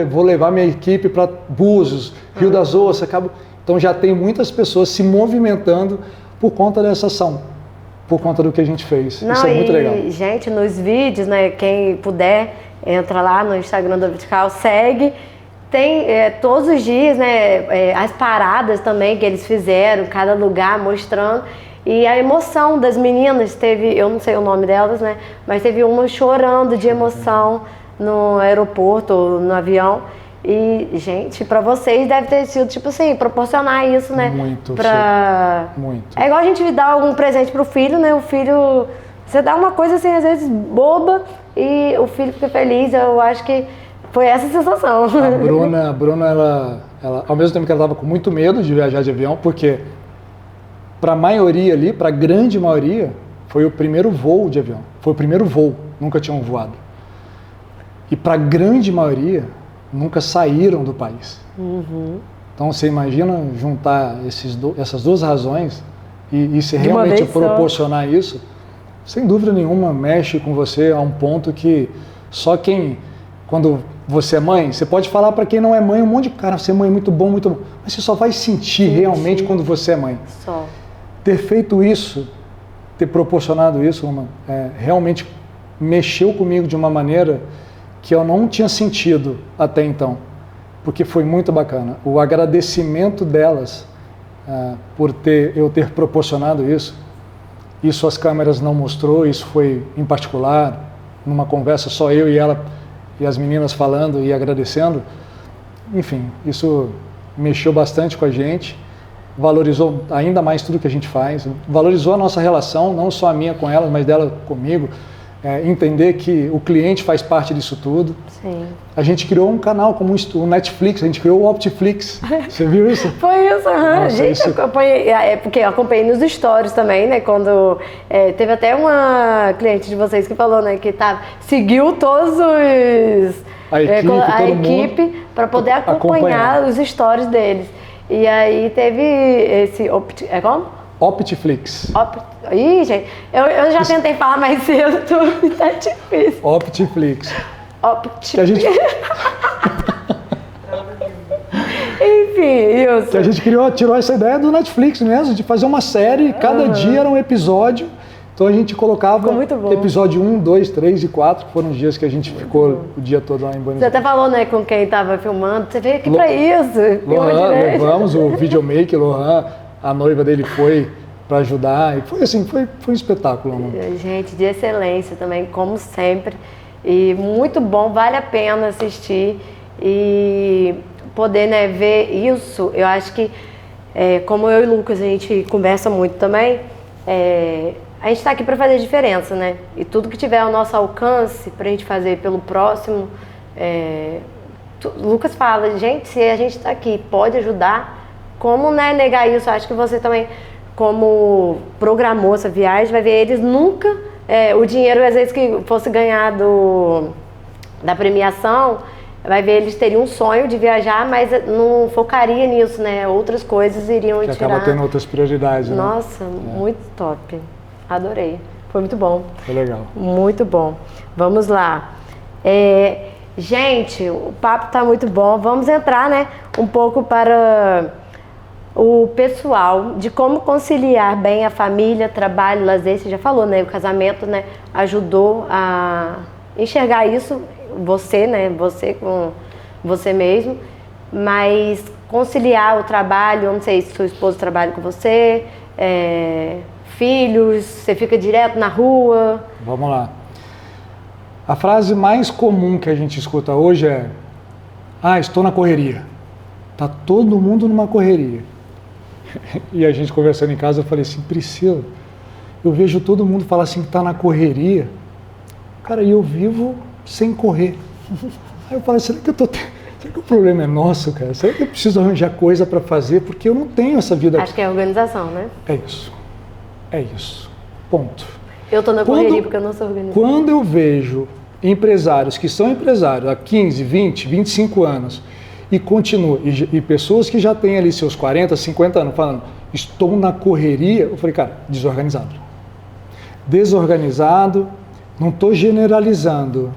vou levar minha equipe para Búzios, Rio das Ostras, Então já tem muitas pessoas se movimentando por conta dessa ação, por conta do que a gente fez. Isso é muito legal. Gente, nos vídeos, né, quem puder, entra lá no Instagram da Optical, segue. Tem todos os dias, né, as paradas também que eles fizeram, cada lugar mostrando. E a emoção das meninas, eu não sei o nome delas, né? Mas teve uma chorando de emoção no aeroporto, no avião. E, gente, pra vocês deve ter sido, tipo assim, proporcionar isso, né? Muito. Muito. É igual a gente dar algum presente pro filho, né? O filho, você dá uma coisa assim, às vezes boba, e o filho fica feliz. Eu acho que foi essa a sensação. A Bruna, ela, ao mesmo tempo que ela estava com muito medo de viajar de avião, porque para a maioria ali, para a grande maioria, foi o primeiro voo de avião. Foi o primeiro voo, nunca tinham voado. E para a grande maioria, nunca saíram do país. Então você imagina juntar essas duas razões e se realmente proporcionar isso, sem dúvida nenhuma mexe com você a um ponto que só quando você é mãe, você pode falar para quem não é mãe um monte de cara, você é mãe muito bom, mas você só vai sentir realmente quando você é mãe. Só. Ter feito isso, ter proporcionado isso, realmente mexeu comigo de uma maneira que eu não tinha sentido até então, porque foi muito bacana. O agradecimento delas por eu ter proporcionado isso as câmeras não mostrou, isso foi em particular, numa conversa só eu e ela e as meninas falando e agradecendo. Enfim, isso mexeu bastante com a gente, valorizou ainda mais tudo que a gente faz, valorizou a nossa relação, não só a minha com elas, mas dela comigo. Entender que o cliente faz parte disso tudo. Sim. A gente criou um canal como o Netflix, a gente criou o Optiflix. Você viu isso? Foi isso, gente, eu acompanhei, porque eu acompanhei nos stories também, né, quando teve até uma cliente de vocês que falou, né, que seguiu todos a equipe para poder acompanhar os stories deles. E aí teve esse como? Optiflix. Ih, gente, eu já tentei falar mais cedo, tá difícil. Optiflix. Optiflix. Que a gente... Enfim, isso. Que a gente tirou essa ideia do Netflix mesmo, de fazer uma série, cada dia era um episódio. Então a gente colocava episódio 1, 2, 3 e 4, foram os dias que a gente ficou o dia todo lá em Buenos Aires. Você até falou, né, com quem estava filmando, você veio aqui pra isso. Lohan, levamos o videomaker, Lohan, a noiva dele foi para ajudar, e foi assim, foi um espetáculo. Mano. Gente, de excelência também, como sempre, e muito bom, vale a pena assistir e poder, né, ver isso. Eu acho que, como eu e o Lucas, a gente conversa muito também, a gente está aqui para fazer diferença, né, e tudo que tiver ao nosso alcance para a gente fazer pelo próximo, Lucas fala, gente, se a gente está aqui, pode ajudar, como, né, negar isso? Acho que você também, como programou essa viagem, vai ver eles nunca, o dinheiro às vezes que fosse ganhar da premiação, vai ver eles teriam um sonho de viajar, mas não focaria nisso, né? Outras coisas iriam tirar. Acaba tendo outras prioridades, né? Nossa, muito top. Adorei. Foi muito bom. Foi legal. Muito bom. Vamos lá. Gente, o papo tá muito bom. Vamos entrar, né, um pouco para o pessoal, de como conciliar bem a família, trabalho, lazer. Você já falou, né? O casamento, né, ajudou a enxergar isso, você, né? Você com você mesmo. Mas conciliar o trabalho, eu não sei se seu esposo trabalha com você, filhos, você fica direto na rua. Vamos lá. A frase mais comum que a gente escuta hoje é: estou na correria. Tá todo mundo numa correria. E a gente conversando em casa, eu falei assim: Priscila, eu vejo todo mundo falar assim que tá na correria. Cara, e eu vivo sem correr. Aí eu falei: será que o problema é nosso, cara? Será que eu preciso arranjar coisa para fazer? Porque eu não tenho essa vida. Acho que é organização, né? É isso. É isso. Ponto. Eu tô na correria porque eu não sou organizada. Quando eu vejo empresários que são empresários há 15, 20, 25 anos e continuam, e pessoas que já têm ali seus 40, 50 anos falando, estou na correria, eu falei, cara, desorganizado. Desorganizado, não estou generalizando,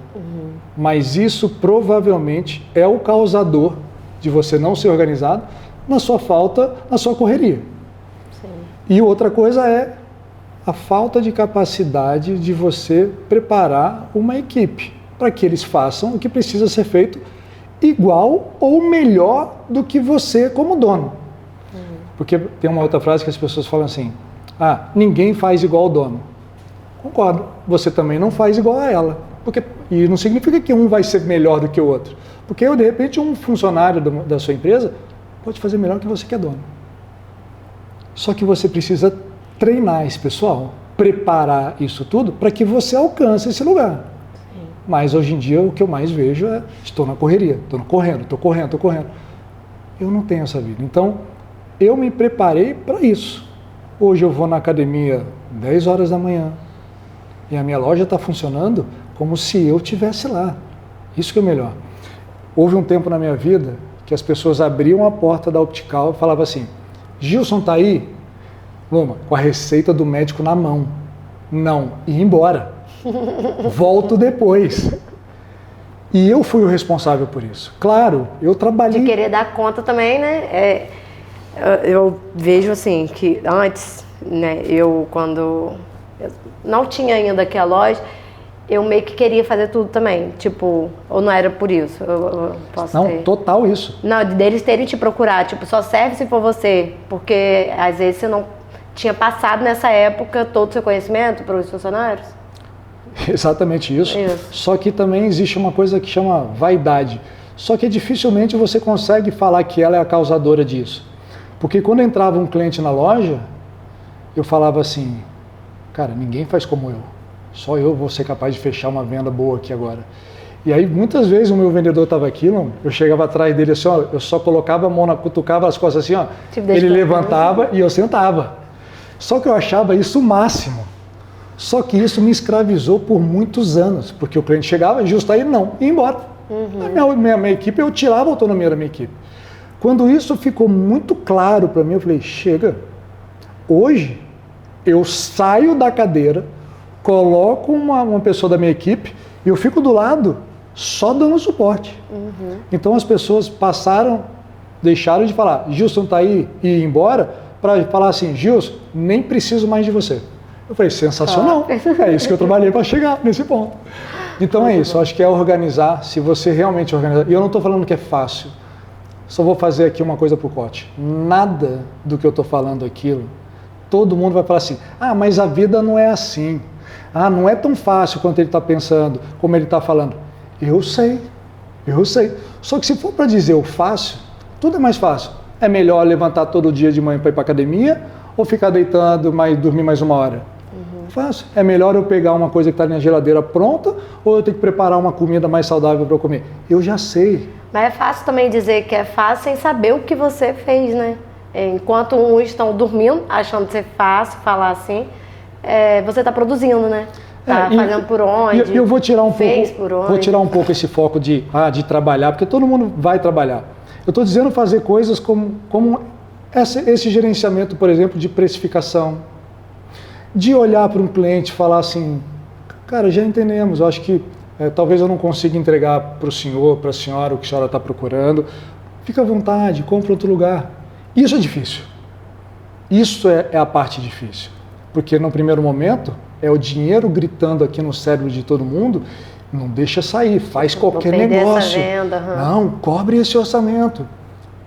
mas isso provavelmente é o causador de você não ser organizado na sua falta, na sua correria. Sim. E outra coisa é a falta de capacidade de você preparar uma equipe para que eles façam o que precisa ser feito igual ou melhor do que você como dono. Porque tem uma outra frase que as pessoas falam assim, ninguém faz igual ao dono. Concordo, você também não faz igual a ela. E não significa que um vai ser melhor do que o outro. Porque de repente um funcionário da sua empresa pode fazer melhor que você que é dono. Só que você precisa treinar esse pessoal, preparar isso tudo para que você alcance esse lugar. Sim. Mas hoje em dia o que eu mais vejo é, estou na correria, estou correndo. Eu não tenho essa vida. Então, eu me preparei para isso. Hoje eu vou na academia 10 horas da manhã e a minha loja está funcionando como se eu estivesse lá. Isso que é o melhor. Houve um tempo na minha vida que as pessoas abriam a porta da Optical e falavam assim, Gilson tá aí? Luma, com a receita do médico na mão. Não, ia embora. Volto depois. E eu fui o responsável por isso. Claro, eu trabalhei... De querer dar conta também, né? Eu vejo assim, que antes, né, quando eu não tinha ainda aqui a loja, eu meio que queria fazer tudo também, tipo, ou não era por isso? Eu posso não, ter... total isso. Não, deles terem te procurar, tipo, só serve se for você, porque às vezes você não tinha passado nessa época todo o seu conhecimento para os funcionários? Exatamente isso. Só que também existe uma coisa que chama vaidade. Só que dificilmente você consegue falar que ela é a causadora disso. Porque quando entrava um cliente na loja, eu falava assim, cara, ninguém faz como eu. Só eu vou ser capaz de fechar uma venda boa aqui agora. E aí muitas vezes o meu vendedor estava aqui, eu chegava atrás dele assim, ó, eu só colocava a mão, cutucava as costas assim, ó, ele levantava e eu sentava. Só que eu achava isso o máximo. Só que isso me escravizou por muitos anos, porque o cliente chegava, justo aí não, ia embora. A minha equipe, eu tirava a autonomia da minha equipe. Quando isso ficou muito claro para mim, eu falei, chega, hoje eu saio da cadeira, coloco uma pessoa da minha equipe e eu fico do lado só dando suporte. Então as pessoas deixaram de falar, Gilson tá aí e ir embora, para falar assim, Gilson, nem preciso mais de você. Eu falei, sensacional, é isso que eu trabalhei para chegar nesse ponto. Então é isso, eu acho que é organizar, se você realmente organizar, e eu não estou falando que é fácil, só vou fazer aqui uma coisa pro Cote, nada do que eu estou falando aquilo, todo mundo vai falar assim, mas a vida não é assim, não é tão fácil quanto ele está pensando, como ele está falando. Eu sei, só que se for para dizer o fácil, tudo é mais fácil. É melhor levantar todo dia de manhã para ir para academia ou ficar deitado, dormir mais uma hora? Fácil. É melhor eu pegar uma coisa que está na geladeira pronta ou eu tenho que preparar uma comida mais saudável para eu comer? Eu já sei. Mas é fácil também dizer que é fácil sem saber o que você fez, né? Enquanto uns estão dormindo, achando ser fácil falar assim, você está produzindo, né? Está fazendo por onde? Eu vou tirar um pouco esse foco de trabalhar, porque todo mundo vai trabalhar. Eu estou dizendo fazer coisas como esse gerenciamento, por exemplo, de precificação, de olhar para um cliente e falar assim, cara, já entendemos, eu acho que talvez eu não consiga entregar para o senhor, para a senhora o que a senhora está procurando, fica à vontade, compra outro lugar. Isso é difícil. Isso é a parte difícil, porque no primeiro momento é o dinheiro gritando aqui no cérebro de todo mundo, não deixa sair, faz qualquer negócio. Não, cobre esse orçamento.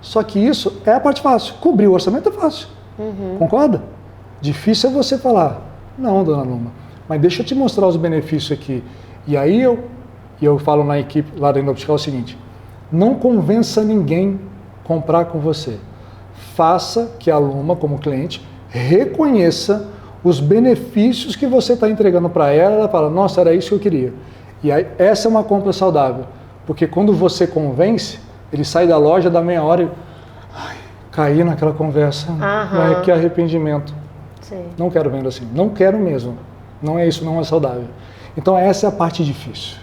Só que isso é a parte fácil. Cobrir o orçamento é fácil. Concorda? Difícil é você falar, não, dona Luma, mas deixa eu te mostrar os benefícios aqui. E aí eu falo na equipe lá dentro da Optical o seguinte, não convença ninguém a comprar com você. Faça que a Luma, como cliente, reconheça os benefícios que você está entregando para ela. Ela fala, nossa, era isso que eu queria. E aí, essa é uma compra saudável, porque quando você convence, ele sai da loja, dá meia hora e caí naquela conversa, que arrependimento. Sim. Não quero venda assim, não quero mesmo, não é isso, não é saudável. Então essa é a parte difícil,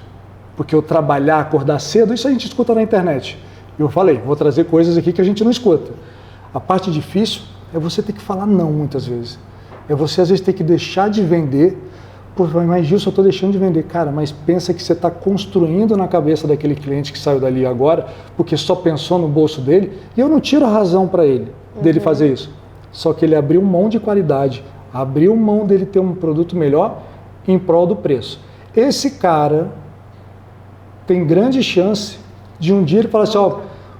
porque eu trabalhar, acordar cedo, isso a gente escuta na internet. Eu falei, vou trazer coisas aqui que a gente não escuta. A parte difícil é você ter que falar não muitas vezes, é você às vezes ter que deixar de vender. Mas Gilson, eu estou deixando de vender. Cara, mas pensa que você está construindo na cabeça daquele cliente que saiu dali agora, porque só pensou no bolso dele, e eu não tiro a razão para ele, dele fazer isso. Só que ele abriu mão de qualidade, abriu mão dele ter um produto melhor em prol do preço. Esse cara tem grande chance de um dia ele falar assim,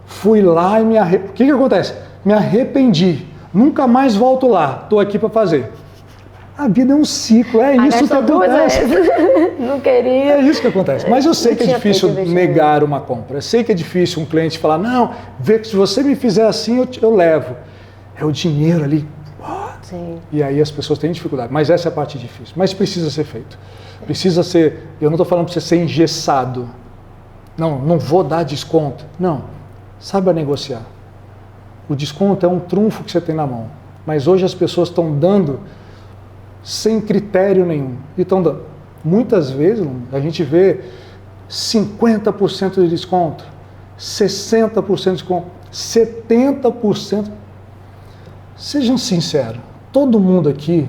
fui lá e me arrependi. O que acontece? Me arrependi, nunca mais volto lá, estou aqui para fazer. A vida é um ciclo, é isso que acontece. Não queria. É isso que acontece. Mas eu sei que é difícil negar negar uma compra. Eu sei que é difícil um cliente falar, não, vê que se você me fizer assim, eu levo. É o dinheiro ali. Sim. E aí as pessoas têm dificuldade. Mas essa é a parte difícil. Mas precisa ser feito. Precisa ser, eu não estou falando para você ser engessado. Não vou dar desconto. Não, saiba negociar. O desconto é um trunfo que você tem na mão. Mas hoje as pessoas estão dando sem critério nenhum. E estão dando. Muitas vezes a gente vê 50% de desconto, 60% de desconto, 70%. Sejam sinceros, todo mundo aqui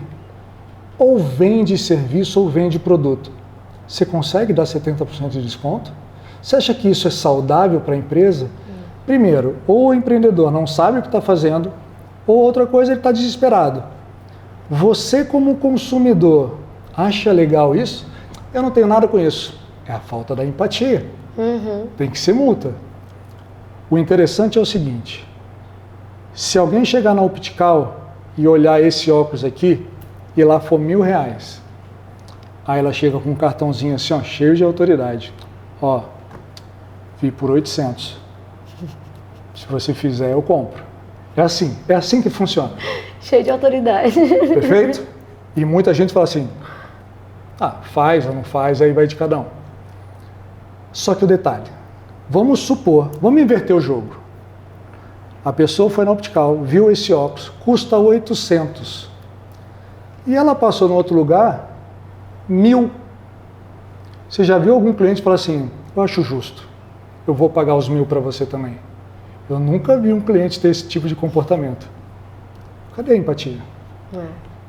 ou vende serviço ou vende produto. Você consegue dar 70% de desconto? Você acha que isso é saudável para a empresa? Primeiro, ou o empreendedor não sabe o que está fazendo, ou outra coisa, ele está desesperado. Você, como consumidor, acha legal isso? Eu não tenho nada com isso. É a falta da empatia. Tem que ser multa. O interessante é o seguinte, se alguém chegar na Optical e olhar esse óculos aqui, e lá for R$1.000, aí ela chega com um cartãozinho assim, ó, cheio de autoridade. Ó, vi por 800. Se você fizer, eu compro. É assim que funciona. Cheio de autoridade. Perfeito? E muita gente fala assim, faz ou não faz, aí vai de cada um. Só que o detalhe, vamos inverter o jogo. A pessoa foi na Optical, viu esse óculos, custa 800. E ela passou no outro lugar, 1.000. Você já viu algum cliente falar assim, eu acho justo, eu vou pagar os 1.000 para você também? Eu nunca vi um cliente ter esse tipo de comportamento. Cadê a empatia?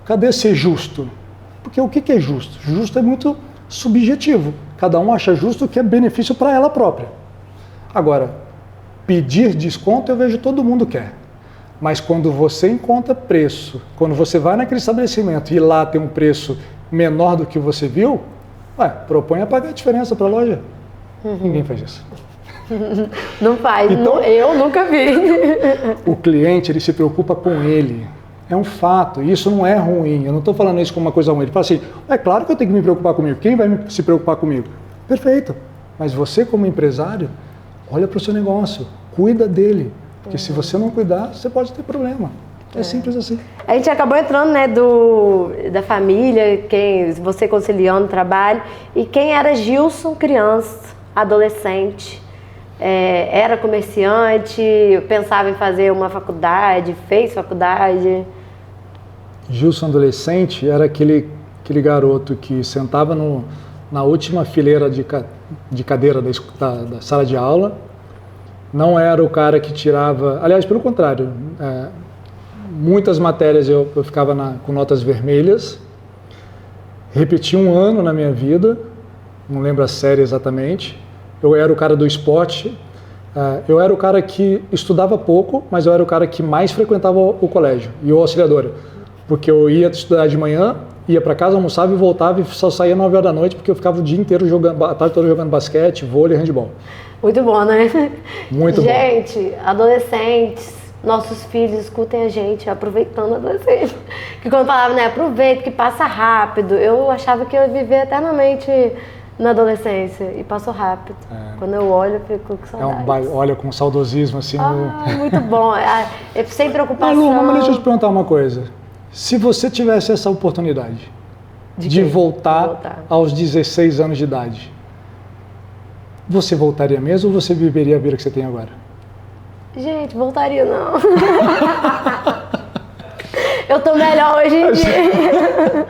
Cadê ser justo? Porque o que é justo? Justo é muito subjetivo. Cada um acha justo o que é benefício para ela própria. Agora, pedir desconto eu vejo todo mundo quer. Mas quando você encontra preço, quando você vai naquele estabelecimento e lá tem um preço menor do que você viu, propõe a pagar a diferença para a loja. Ninguém faz isso. Não faz, então, eu nunca vi. O cliente, ele se preocupa com ele. É um fato, e isso não é ruim. Eu não estou falando isso como uma coisa ruim. Ele fala assim, é claro que eu tenho que me preocupar comigo. Quem vai se preocupar comigo? Perfeito. Mas você, como empresário, olha para o seu negócio, cuida dele. Porque se você não cuidar, você pode ter problema. É simples assim. A gente acabou entrando, né, da família, você conciliando o trabalho, e quem era Gilson, criança, adolescente, era comerciante, pensava em fazer uma faculdade, fez faculdade. Gilson adolescente era aquele garoto que sentava na última fileira de cadeira da sala de aula. Não era o cara que tirava... Aliás, pelo contrário, muitas matérias eu ficava com notas vermelhas. Repeti um ano na minha vida, não lembro a série exatamente. Eu era o cara do esporte. Eu era o cara que estudava pouco, mas eu era o cara que mais frequentava o colégio e o auxiliadora. Porque eu ia estudar de manhã, ia para casa, almoçava e voltava e só saía 9 horas da noite porque eu ficava o dia inteiro a tarde toda jogando basquete, vôlei e handebol. Muito bom, né? Muito bom. Gente, adolescentes, nossos filhos, escutem a gente, aproveitando a adolescência. Que quando falava, né, aproveita que passa rápido. Eu achava que eu ia viver eternamente na adolescência e passou rápido. Quando eu olho, eu fico com saudade. Olha com saudosismo assim. Muito bom. Sem preocupação. Lu, mas deixa eu te perguntar uma coisa. Se você tivesse essa oportunidade de voltar aos 16 anos de idade, você voltaria mesmo ou você viveria a vida que você tem agora? Gente, voltaria não. Eu tô melhor hoje em dia.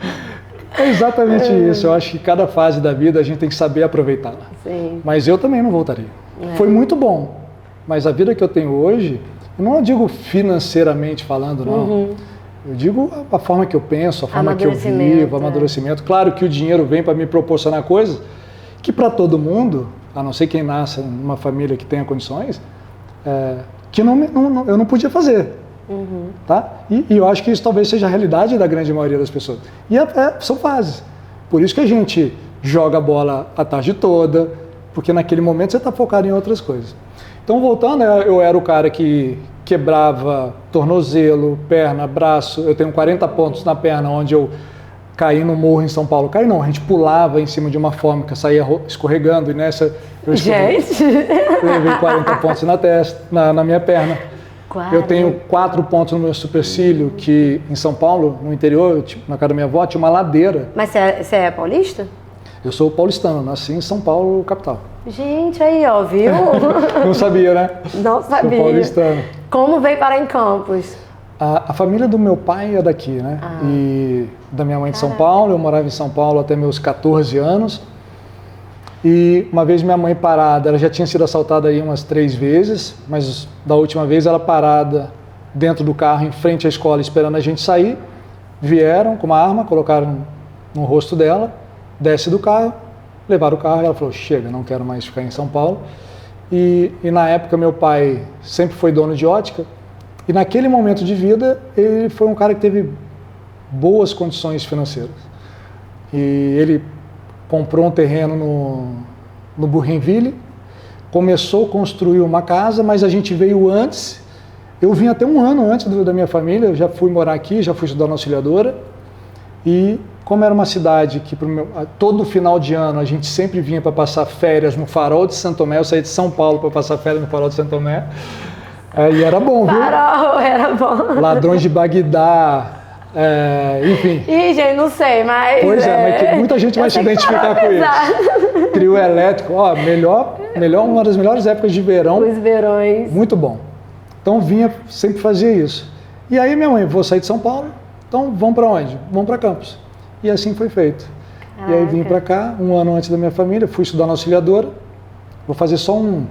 É exatamente isso. Eu acho que cada fase da vida a gente tem que saber aproveitá-la. Sim. Mas eu também não voltaria. Foi muito bom. Mas a vida que eu tenho hoje, eu não digo financeiramente falando, não. Eu digo a forma que eu penso, a forma que eu vivo, o amadurecimento. Claro que o dinheiro vem para me proporcionar coisas que para todo mundo, a não ser quem nasce numa família que tenha condições, que eu não podia fazer. Tá? E eu acho que isso talvez seja a realidade da grande maioria das pessoas. E são fases. Por isso que a gente joga a bola a tarde toda, porque naquele momento você está focado em outras coisas. Então, voltando, eu era o cara que quebrava tornozelo, perna, braço. Eu tenho 40 pontos na perna, onde eu cair no morro em São Paulo. Cair não, a gente pulava em cima de uma fórmica, saía escorregando e nessa eu Gente! levei 40 pontos na testa, na minha perna. Eu tenho 4 pontos no meu supercílio, que em São Paulo, no interior, na casa da minha avó, tinha uma ladeira. Mas você é paulista? Eu sou paulistano, nasci em São Paulo, capital. Gente, aí, ó, viu? Não sabia, né? Não sabia. Sou paulistano. Como veio parar em Campos? A família do meu pai é daqui, né? E da minha mãe de São Paulo. Eu morava em São Paulo até meus 14 anos. E uma vez minha mãe parada, ela já tinha sido assaltada aí umas 3 vezes, mas da última vez ela parada dentro do carro, em frente à escola, esperando a gente sair. Vieram com uma arma, colocaram no rosto dela, desce do carro, levaram o carro e ela falou, chega, não quero mais ficar em São Paulo. E na época meu pai sempre foi dono de ótica, e naquele momento de vida ele foi um cara que teve boas condições financeiras. E ele comprou um terreno no Bourrenville, começou a construir uma casa, mas a gente veio antes. Eu vim até 1 ano antes da minha família, eu já fui morar aqui, já fui estudar na Auxiliadora. E como era uma cidade que todo final de ano a gente sempre vinha para passar férias no Farol de Santo Tomé, eu saí de São Paulo para passar férias no Farol de Santo Tomé. E era bom, viu? Farol, era bom. Ladrões de Bagdá. Enfim. Ih, gente, não sei, mas... Pois mas que muita gente vai se identificar com isso. Trio elétrico, ó, uma das melhores épocas de verão. Os verões. Muito bom. Então vinha, sempre fazia isso. E aí minha mãe, vou sair de São Paulo, então vamos para onde? Vamos para Campos. E assim foi feito. Caraca. E aí vim para cá, 1 ano antes da minha família, fui estudar na Auxiliadora. Vou fazer só um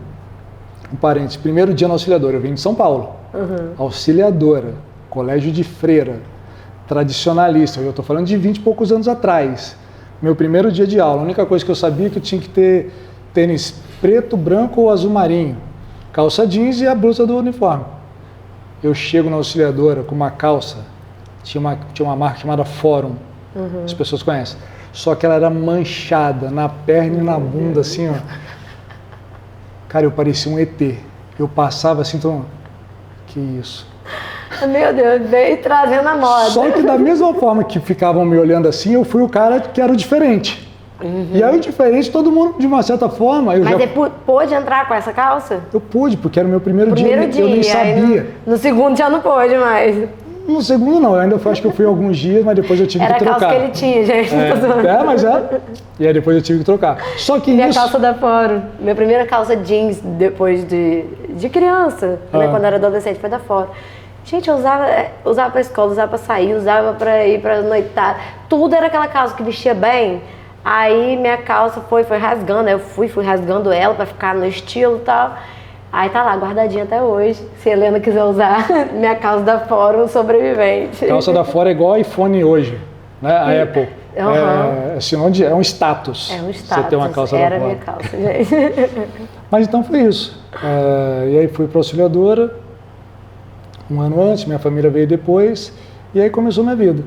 parênteses. Primeiro dia na Auxiliadora, eu vim de São Paulo. Auxiliadora, colégio de freira, tradicionalista, eu estou falando de 20 e poucos anos atrás. Meu primeiro dia de aula, a única coisa que eu sabia é que eu tinha que ter tênis preto, branco ou azul marinho, calça jeans e a blusa do uniforme. Eu chego na Auxiliadora com uma calça, tinha uma marca chamada Fórum, as pessoas conhecem, só que ela era manchada na perna e na bunda, assim, ó. Cara, eu parecia um ET. Eu passava assim, então, que isso? Meu Deus, veio trazendo a moda. Só que da mesma forma que ficavam me olhando assim, eu fui o cara que era o diferente. E aí o diferente, todo mundo, de uma certa forma... Mas você pôde entrar com essa calça? Eu pude, porque era o meu primeiro dia, eu nem sabia. No segundo já não pôde mais. No segundo não, eu ainda acho que eu fui alguns dias, mas depois eu tive que trocar. Era a calça que ele tinha, gente. Mas E aí depois eu tive que trocar. Só que Minha calça da Fórum. Minha primeira calça jeans depois de criança, né, quando eu era adolescente, foi da Fórum. Gente, eu usava pra escola, usava pra sair, usava pra ir pra noitada. Tudo era aquela calça que vestia bem. Aí minha calça foi rasgando, aí eu fui rasgando ela pra ficar no estilo e tal. Aí tá lá, guardadinha até hoje. Se a Helena quiser usar, minha calça da Fórum sobrevivente. Calça da Fórum é igual iPhone hoje, né? A Apple. É um status. É um status. Você ter uma calça da Fórum. Era minha calça, gente. Mas então foi isso. E aí fui pra Auxiliadora. 1 ano antes, minha família veio depois, e aí começou minha vida.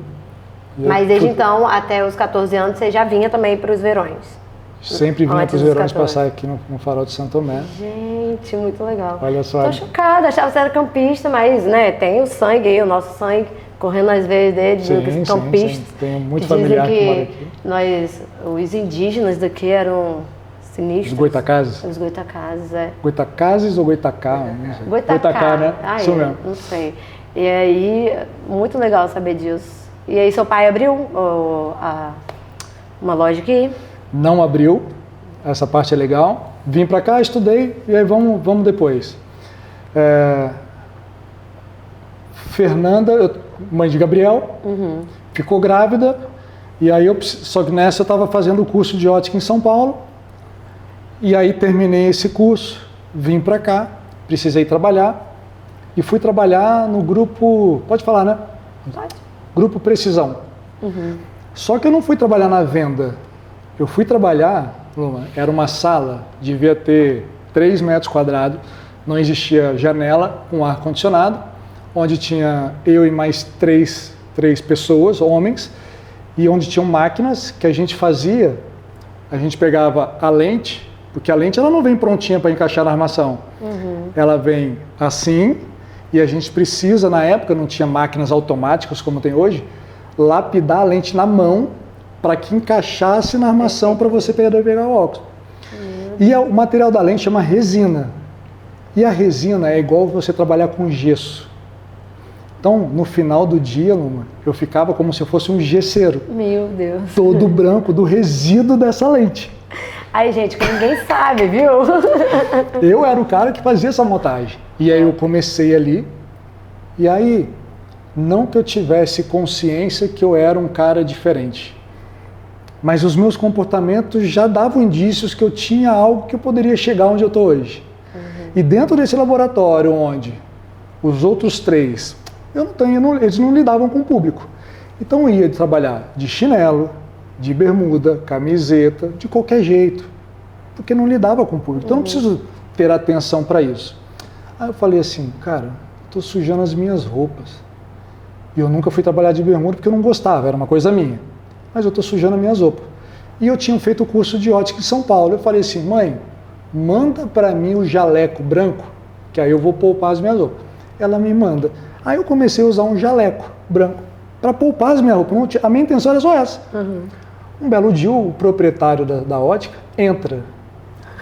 Mas desde então, até os 14 anos, você já vinha também para os verões? Sempre vinha para os verões passar aqui no Farol de Santo Tomé. Gente, muito legal. Olha só. Tô chocada, achava que você era campista, mas né, tem o sangue aí, o nosso sangue, correndo às vezes dos campistas. Sim. Tenho muito familiar que mora aqui. Os indígenas daqui eram sinistros. Os Goitacazes? Os Goitacazes, Goitacazes ou Goitacá? Goitacá, né? Isso mesmo. Não sei. E aí, muito legal saber disso. E aí seu pai abriu uma loja aqui? Não abriu, essa parte é legal. Vim pra cá, estudei, e aí vamos depois. Fernanda, mãe de Gabriel, ficou grávida, e aí só que nessa eu estava fazendo o curso de ótica em São Paulo, e aí terminei esse curso, vim pra cá, precisei trabalhar, e fui trabalhar no grupo, pode falar, né? Pode. Grupo Precisão. Só que eu não fui trabalhar na venda, eu fui trabalhar, era uma sala, devia ter 3 metros quadrados, não existia janela, com ar-condicionado, onde tinha eu e mais três pessoas, homens, e onde tinham máquinas que a gente pegava a lente, porque a lente ela não vem prontinha para encaixar na armação, ela vem assim, e a gente precisa, na época não tinha máquinas automáticas como tem hoje, lapidar a lente na mão para que encaixasse na armação para você pegar o óculos. E o material da lente chama resina. E a resina é igual você trabalhar com gesso. Então, no final do dia, Luma, eu ficava como se eu fosse um gesseiro. Meu Deus. Todo branco do resíduo dessa lente. Aí, gente, que ninguém sabe, viu? Eu era o cara que fazia essa montagem. E aí eu comecei ali. E aí, não que eu tivesse consciência que eu era um cara diferente. Mas os meus comportamentos já davam indícios que eu tinha algo que eu poderia chegar onde eu estou hoje. E dentro desse laboratório onde os outros 3, eles não lidavam com o público. Então eu ia trabalhar de chinelo, de bermuda, camiseta, de qualquer jeito, porque não lidava com o público. Então eu não preciso ter atenção para isso. Aí eu falei assim, cara, estou sujando as minhas roupas. E eu nunca fui trabalhar de bermuda porque eu não gostava, era uma coisa minha. Mas eu estou sujando as minhas roupas. E eu tinha feito o curso de ótica em São Paulo. Eu falei assim, mãe, manda para mim o jaleco branco, que aí eu vou poupar as minhas roupas. Ela me manda. Aí eu comecei a usar um jaleco branco para poupar as minhas roupas. A minha intenção era só essa. Um belo dia o proprietário da ótica entra.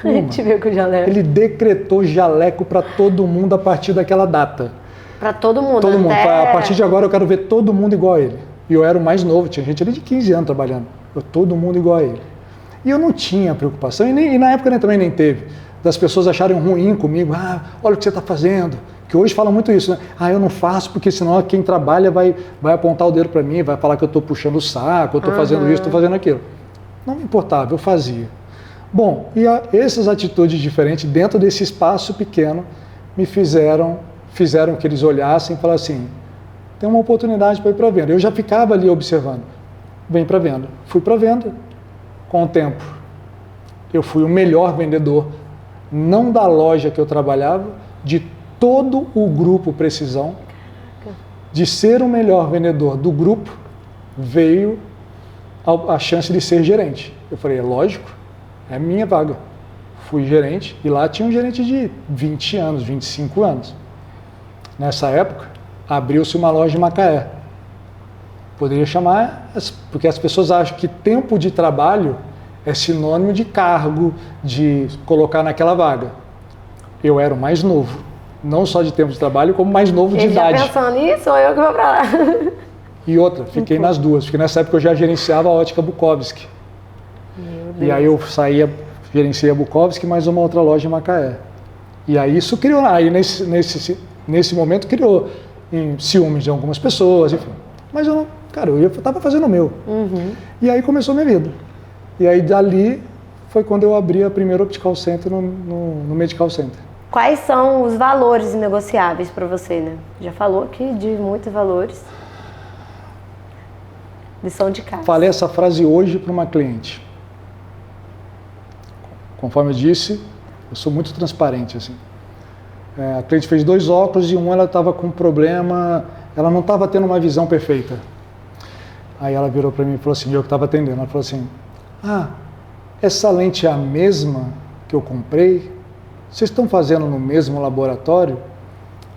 A gente viu com o jaleco. Ele decretou jaleco para todo mundo a partir daquela data. Para todo mundo? Todo mundo. A partir de agora eu quero ver todo mundo igual a ele. E eu era o mais novo, tinha gente ali de 15 anos trabalhando. Todo mundo igual a ele. E eu não tinha preocupação, e na época também nem teve, das pessoas acharem ruim comigo. Ah, olha o que você está fazendo. Que hoje falam muito isso, né? Ah, eu não faço porque senão quem trabalha vai apontar o dedo para mim, vai falar que eu estou puxando o saco, eu estou fazendo isso, estou fazendo aquilo. Não me importava, eu fazia. Bom, e essas atitudes diferentes dentro desse espaço pequeno me fizeram que eles olhassem e falassem assim, tem uma oportunidade para ir para a venda. Eu já ficava ali observando. Vem para a venda. Fui para a venda. Com o tempo, eu fui o melhor vendedor, não da loja que eu trabalhava, de todo o grupo Precisão. De ser o melhor vendedor do grupo, veio a chance de ser gerente. Eu falei, é lógico, é minha vaga. Fui gerente e lá tinha um gerente de 20 anos, 25 anos. Nessa época, abriu-se uma loja em Macaé. Poderia chamar, porque as pessoas acham que tempo de trabalho é sinônimo de cargo, de colocar naquela vaga. Eu era o mais novo, não só de tempo de trabalho, como mais novo de idade. Já pensando nisso, ou eu que vou para lá? E outra, fiquei nas duas, porque nessa época eu já gerenciava a ótica Bukowski. E aí eu gerenciei a Bukowski mais uma outra loja em Macaé. E aí isso criou, aí nesse momento criou ciúmes de algumas pessoas, enfim. Mas eu não, cara, eu estava fazendo o meu. E aí começou a minha vida. E aí dali foi quando eu abri a primeira Optical Center no Medical Center. Quais são os valores inegociáveis para você, né? Já falou aqui de muitos valores. Lição de casa. Falei essa frase hoje para uma cliente. Conforme eu disse, eu sou muito transparente, assim. A cliente fez 2 óculos e ela estava com um problema, ela não estava tendo uma visão perfeita. Aí ela virou para mim e falou assim, eu que estava atendendo, ela falou assim, essa lente é a mesma que eu comprei? Vocês estão fazendo no mesmo laboratório?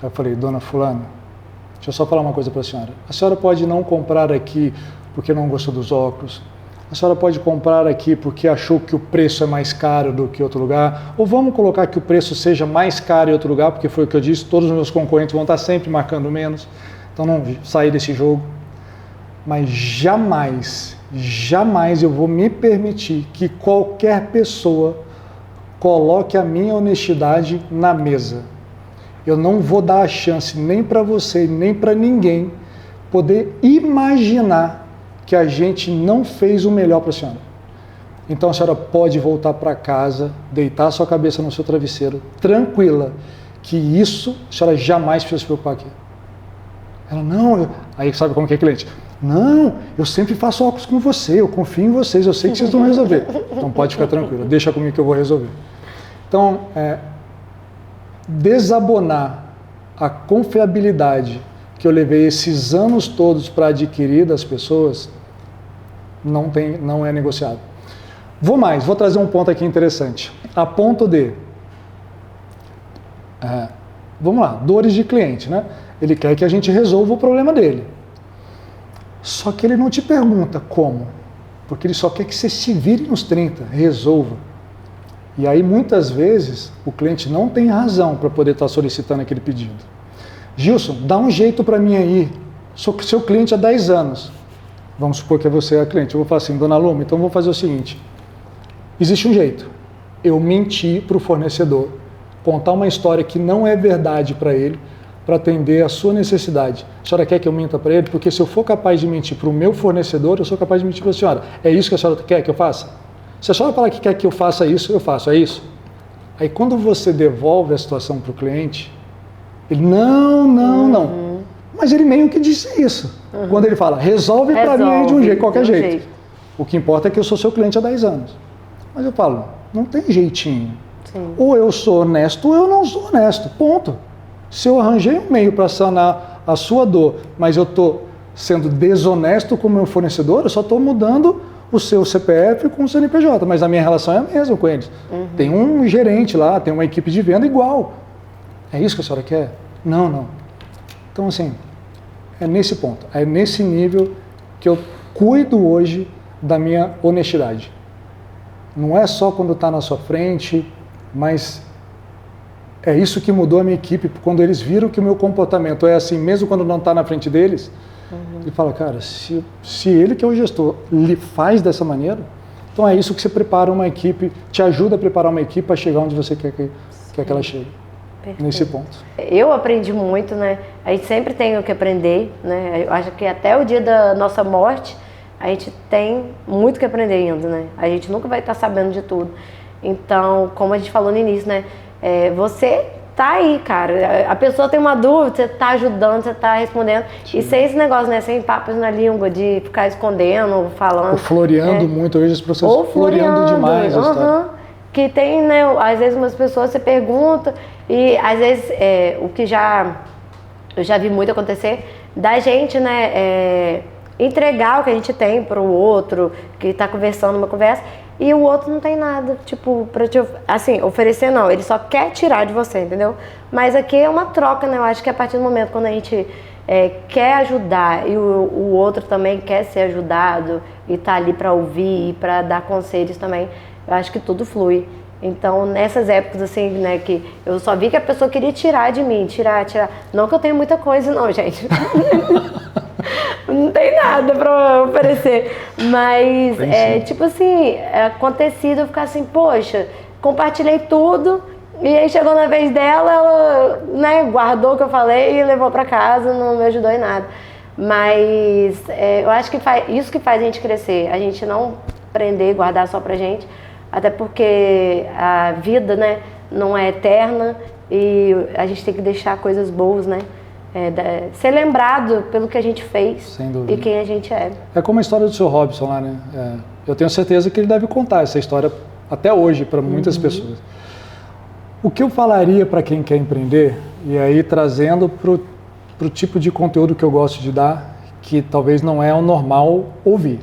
Eu falei, dona fulana, deixa eu só falar uma coisa para a senhora pode não comprar aqui porque não gostou dos óculos, a senhora pode comprar aqui porque achou que o preço é mais caro do que outro lugar, ou vamos colocar que o preço seja mais caro em outro lugar, porque foi o que eu disse, todos os meus concorrentes vão estar sempre marcando menos, então não sair desse jogo. Mas jamais eu vou me permitir que qualquer pessoa coloque a minha honestidade na mesa. Eu não vou dar a chance nem para você, nem para ninguém poder imaginar que a gente não fez o melhor para a senhora. Então a senhora pode voltar para casa, deitar sua cabeça no seu travesseiro, tranquila, que isso a senhora jamais precisa se preocupar aqui. Ela, não, aí sabe como que é cliente? Não, eu sempre faço óculos com você, eu confio em vocês, eu sei que vocês vão resolver. Então pode ficar tranquilo, deixa comigo que eu vou resolver. Então, desabonar a confiabilidade que eu levei esses anos todos para adquirir das pessoas, não é negociável. Vou trazer um ponto aqui interessante. A ponto de, vamos lá, dores de cliente, né? Ele quer que a gente resolva o problema dele. Só que ele não te pergunta como, porque ele só quer que você se vire nos 30, resolva. E aí muitas vezes o cliente não tem razão para poder estar solicitando aquele pedido. Gilson, dá um jeito para mim aí, sou seu cliente há 10 anos. Vamos supor que você é a cliente. Eu vou falar assim, dona Luma, então eu vou fazer o seguinte. Existe um jeito. Eu menti para o fornecedor, contar uma história que não é verdade para ele, para atender a sua necessidade. A senhora quer que eu minta para ele? Porque se eu for capaz de mentir para o meu fornecedor, eu sou capaz de mentir para a senhora. É isso que a senhora quer que eu faça? Se a senhora falar que quer que eu faça isso, eu faço. É isso? Aí quando você devolve a situação para o cliente, ele, não. Mas ele meio que disse isso. Quando ele fala, resolve para mim aí de um jeito, qualquer jeito. O que importa é que eu sou seu cliente há 10 anos. Mas eu falo, não tem jeitinho. Sim. Ou eu sou honesto ou eu não sou honesto. Ponto. Se eu arranjei um meio para sanar a sua dor, mas eu estou sendo desonesto com o meu fornecedor, eu só estou mudando o seu CPF com o CNPJ, mas a minha relação é a mesma com eles. Tem um gerente lá, tem uma equipe de venda igual. É isso que a senhora quer? Não. Então, assim, é nesse ponto, é nesse nível que eu cuido hoje da minha honestidade. Não é só quando está na sua frente, mas é isso que mudou a minha equipe. Quando eles viram que o meu comportamento é assim, mesmo quando não está na frente deles, ele fala, cara, se ele que é o gestor lhe faz dessa maneira, então é isso que você prepara uma equipe, te ajuda a preparar uma equipe para chegar onde você quer que ela chegue. Perfeito. Nesse ponto. Eu aprendi muito, né? A gente sempre tem o que aprender, né? Eu acho que até o dia da nossa morte, a gente tem muito que aprender ainda, né? A gente nunca vai estar sabendo de tudo. Então, como a gente falou no início, né? Você tá aí, cara. A pessoa tem uma dúvida, você tá ajudando, você tá respondendo. Sim. E sem esse negócio, né? Sem papos na língua, de ficar escondendo, falando. Ou floreando muito, hoje as pessoas ou floreando demais a história. Que tem, né? Às vezes umas pessoas você pergunta e às vezes o que eu já vi muito acontecer, da gente, né? Entregar o que a gente tem para o outro, que está conversando uma conversa, e o outro não tem nada, tipo, para te, assim, oferecer não, ele só quer tirar de você, entendeu? Mas aqui é uma troca, né? Eu acho que a partir do momento quando a gente quer ajudar e o outro também quer ser ajudado e tá ali para ouvir e para dar conselhos também, eu acho que tudo flui. Então, nessas épocas, assim, né, que eu só vi que a pessoa queria tirar de mim, tirar. Não que eu tenha muita coisa, não, gente. Não tem nada pra oferecer. Mas, tipo assim, acontecido eu ficar assim, poxa, compartilhei tudo, e aí chegou na vez dela, ela, né, guardou o que eu falei e levou pra casa, não me ajudou em nada. Mas eu acho que isso que faz a gente crescer, a gente não prender e guardar só pra gente, até porque a vida, né, não é eterna e a gente tem que deixar coisas boas, né? Ser lembrado pelo que a gente fez e quem a gente é. É como a história do Sr. Robson lá, né? Eu tenho certeza que ele deve contar essa história até hoje para muitas pessoas. O que eu falaria para quem quer empreender, e aí trazendo para o tipo de conteúdo que eu gosto de dar, que talvez não é o normal ouvir.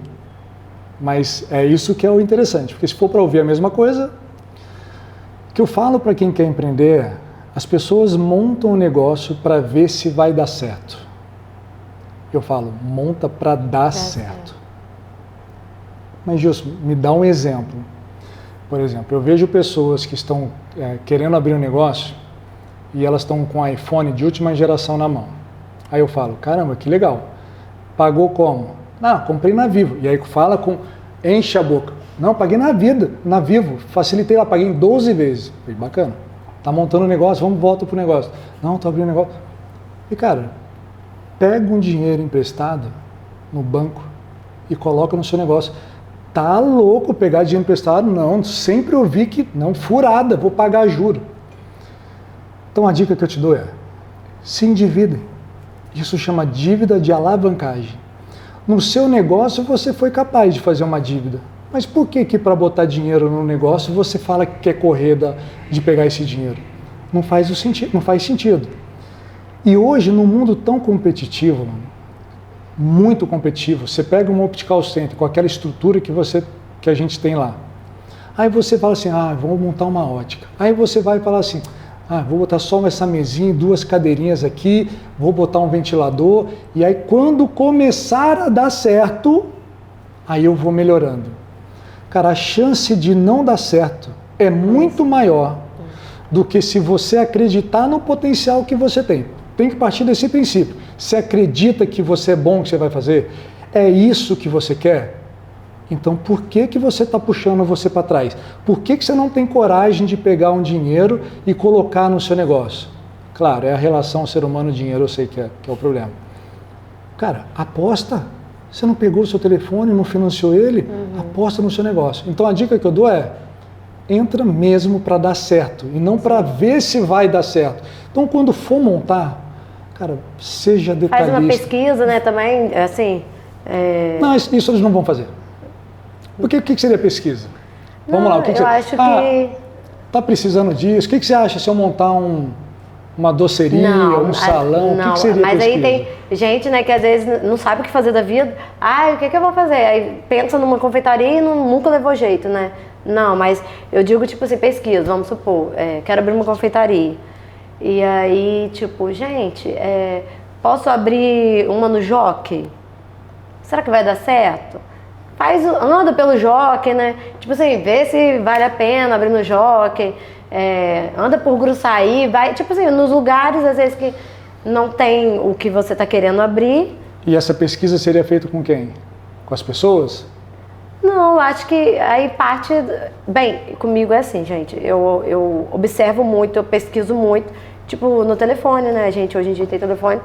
Mas é isso que é o interessante, porque se for para ouvir a mesma coisa, o que eu falo para quem quer empreender, as pessoas montam um negócio para ver se vai dar certo. Eu falo, monta para dar certo. Mas, Gilson, me dá um exemplo. Por exemplo, eu vejo pessoas que estão querendo abrir um negócio e elas estão com um iPhone de última geração na mão. Aí eu falo, caramba, que legal. Pagou como? Comprei na Vivo. E aí enche a boca. Não, paguei na Vivo. Facilitei lá, paguei em 12 vezes. Falei, bacana. Tá montando um negócio, volta pro negócio. Não, tô abrindo um negócio. E cara, pega um dinheiro emprestado no banco e coloca no seu negócio. Tá louco pegar dinheiro emprestado? Não, sempre ouvi que não, furada, vou pagar juro. Então a dica que eu te dou se endivide. Isso chama dívida de alavancagem. No seu negócio você foi capaz de fazer uma dívida. Mas por que para botar dinheiro no negócio você fala que quer correr de pegar esse dinheiro? Não faz sentido. E hoje, num mundo tão competitivo, muito competitivo, você pega um optical center com aquela estrutura que a gente tem lá. Aí você fala assim, vamos montar uma ótica. Aí você vai falar assim, Vou botar só essa mesinha e 2 cadeirinhas aqui, vou botar um ventilador, e aí quando começar a dar certo, aí eu vou melhorando. Cara, a chance de não dar certo é muito maior do que se você acreditar no potencial que você tem. Tem que partir desse princípio. Você acredita que você é bom, que você vai fazer? É isso que você quer? Então, por que você está puxando você para trás? Por que você não tem coragem de pegar um dinheiro e colocar no seu negócio? Claro, é a relação ser humano-dinheiro, eu sei que é o problema. Cara, aposta. Você não pegou o seu telefone, não financiou ele? Aposta no seu negócio. Então, a dica que eu dou é, entra mesmo para dar certo e não para ver se vai dar certo. Então, quando for montar, cara, seja detalhista. Faz uma pesquisa, né, também, assim... Não, isso eles não vão fazer. Porque o que seria pesquisa? Vamos lá, o que eu acho que... Tá precisando disso? O que você acha se eu montar uma doceria, um salão? Não, o que seria mas pesquisa? aí tem gente, né, que às vezes não sabe o que fazer da vida. O que eu vou fazer? Aí pensa numa confeitaria e nunca levou jeito, né? Não, mas eu digo, tipo assim, pesquisa, vamos supor, quero abrir uma confeitaria. E aí, tipo, gente, posso abrir uma no Jockey? Será que vai dar certo? Anda pelo Jockey, né? Tipo assim, vê se vale a pena abrir no Jockey. Anda por Gruçaí, vai, tipo assim, nos lugares, às vezes, que não tem o que você está querendo abrir. E essa pesquisa seria feita com quem? Com as pessoas? Não, acho que aí parte... Bem, comigo é assim, gente, eu observo muito, eu pesquiso muito, tipo, no telefone, né, gente, hoje em dia tem telefone.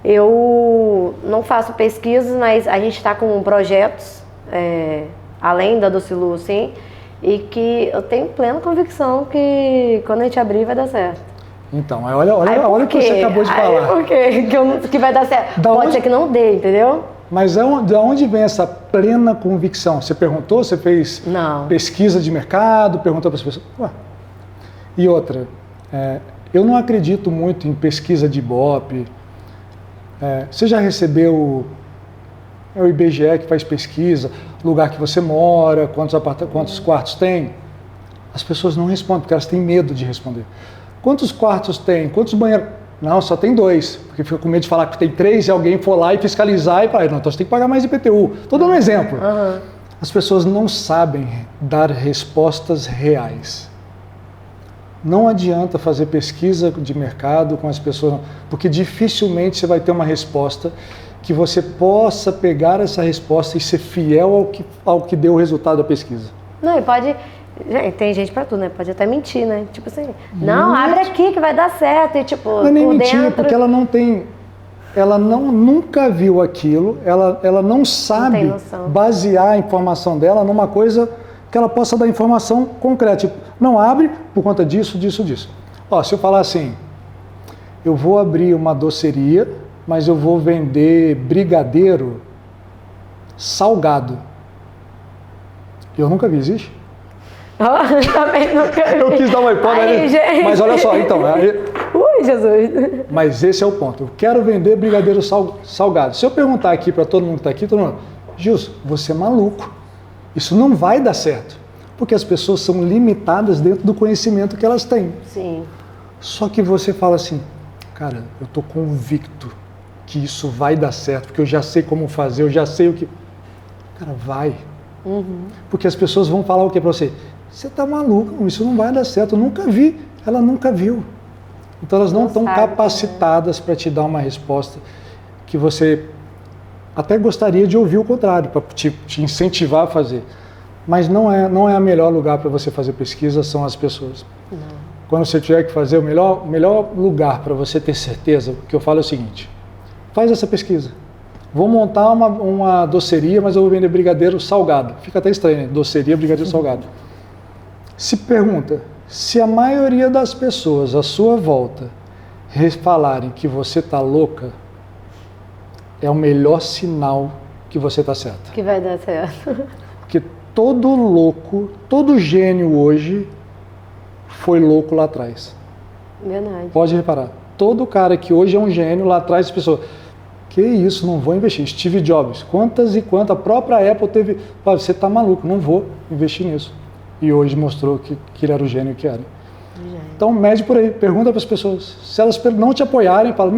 Eu não faço pesquisas, mas a gente está com projetos, além da Docilu, assim, e que eu tenho plena convicção que quando a gente abrir vai dar certo. Então, olha o que você acabou de falar. Por quê? Que vai dar certo? Pode ser que não dê, entendeu? Mas de onde vem essa plena convicção? Você perguntou? Você fez pesquisa de mercado? Perguntou para as pessoas? E outra, eu não acredito muito em pesquisa de Ibope. Você já recebeu o IBGE que faz pesquisa, lugar que você mora, quantos quartos tem? As pessoas não respondem, porque elas têm medo de responder. Quantos quartos tem? Quantos banheiros? Não, só tem 2, porque fica com medo de falar que tem 3 e alguém for lá e fiscalizar e falar, não, então você tem que pagar mais IPTU. Estou dando um exemplo. As pessoas não sabem dar respostas reais. Não adianta fazer pesquisa de mercado com as pessoas, porque dificilmente você vai ter uma resposta que você possa pegar essa resposta e ser fiel ao que deu o resultado da pesquisa. Não, e pode... Tem gente pra tudo, né? Pode até mentir, né? Tipo assim, não, abre aqui que vai dar certo. E tipo, não é nem mentira, porque ela não tem... Ela nunca viu aquilo, ela não sabe basear a informação dela numa coisa que ela possa dar informação concreta. Tipo, não abre por conta disso, disso, disso. Se eu falar assim, eu vou abrir uma doceria, mas eu vou vender brigadeiro salgado. Eu nunca vi, existe? Também nunca vi. Eu quis dar uma hipótese, mas olha só, então... Ui, Jesus! Mas esse é o ponto. Eu quero vender brigadeiro salgado. Se eu perguntar aqui para todo mundo que está aqui, todo mundo... Gilson, você é maluco. Isso não vai dar certo. Porque as pessoas são limitadas dentro do conhecimento que elas têm. Sim. Só que você fala assim, cara, eu estou convicto que isso vai dar certo, porque eu já sei como fazer, eu já sei o que... Cara, vai. Porque as pessoas vão falar o que para você? Você está maluco, isso não vai dar certo, eu nunca vi, ela nunca viu. Então elas não estão capacitadas para te dar uma resposta que você até gostaria de ouvir o contrário, para te incentivar a fazer. Mas não é o melhor lugar para você fazer pesquisa, são as pessoas. Não. Quando você tiver que fazer, o melhor lugar para você ter certeza, o que eu falo é o seguinte, faz essa pesquisa. Vou montar uma doceria, mas eu vou vender brigadeiro salgado. Fica até estranho, né? Doceria, brigadeiro salgado. Se pergunta, se a maioria das pessoas à sua volta falarem que você está louca, é o melhor sinal que você está certa. Que vai dar certo. Porque todo louco, todo gênio hoje foi louco lá atrás. Verdade. Pode reparar. Todo cara que hoje é um gênio, lá atrás as pessoas... Que isso, não vou investir. Steve Jobs, quantas e quantas, a própria Apple teve... Você está maluco, não vou investir nisso. E hoje mostrou que ele era o gênio que era. Então mede por aí, pergunta para as pessoas. Se elas não te apoiarem, fala,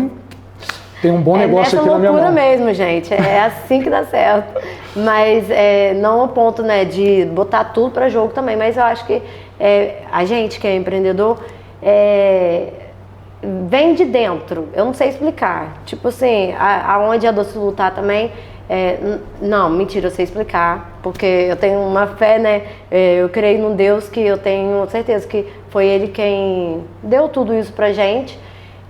tem um bom negócio aqui na minha mão. É loucura mesmo, gente. É assim que dá certo. Mas não ao ponto, né, de botar tudo para jogo também. Mas eu acho que a gente que é empreendedor vem de dentro. Eu não sei explicar. Tipo assim, aonde a Doce Lu tá também. Não, mentira, eu sei explicar. Porque eu tenho uma fé, né? Eu creio num Deus que eu tenho certeza que foi Ele quem deu tudo isso pra gente.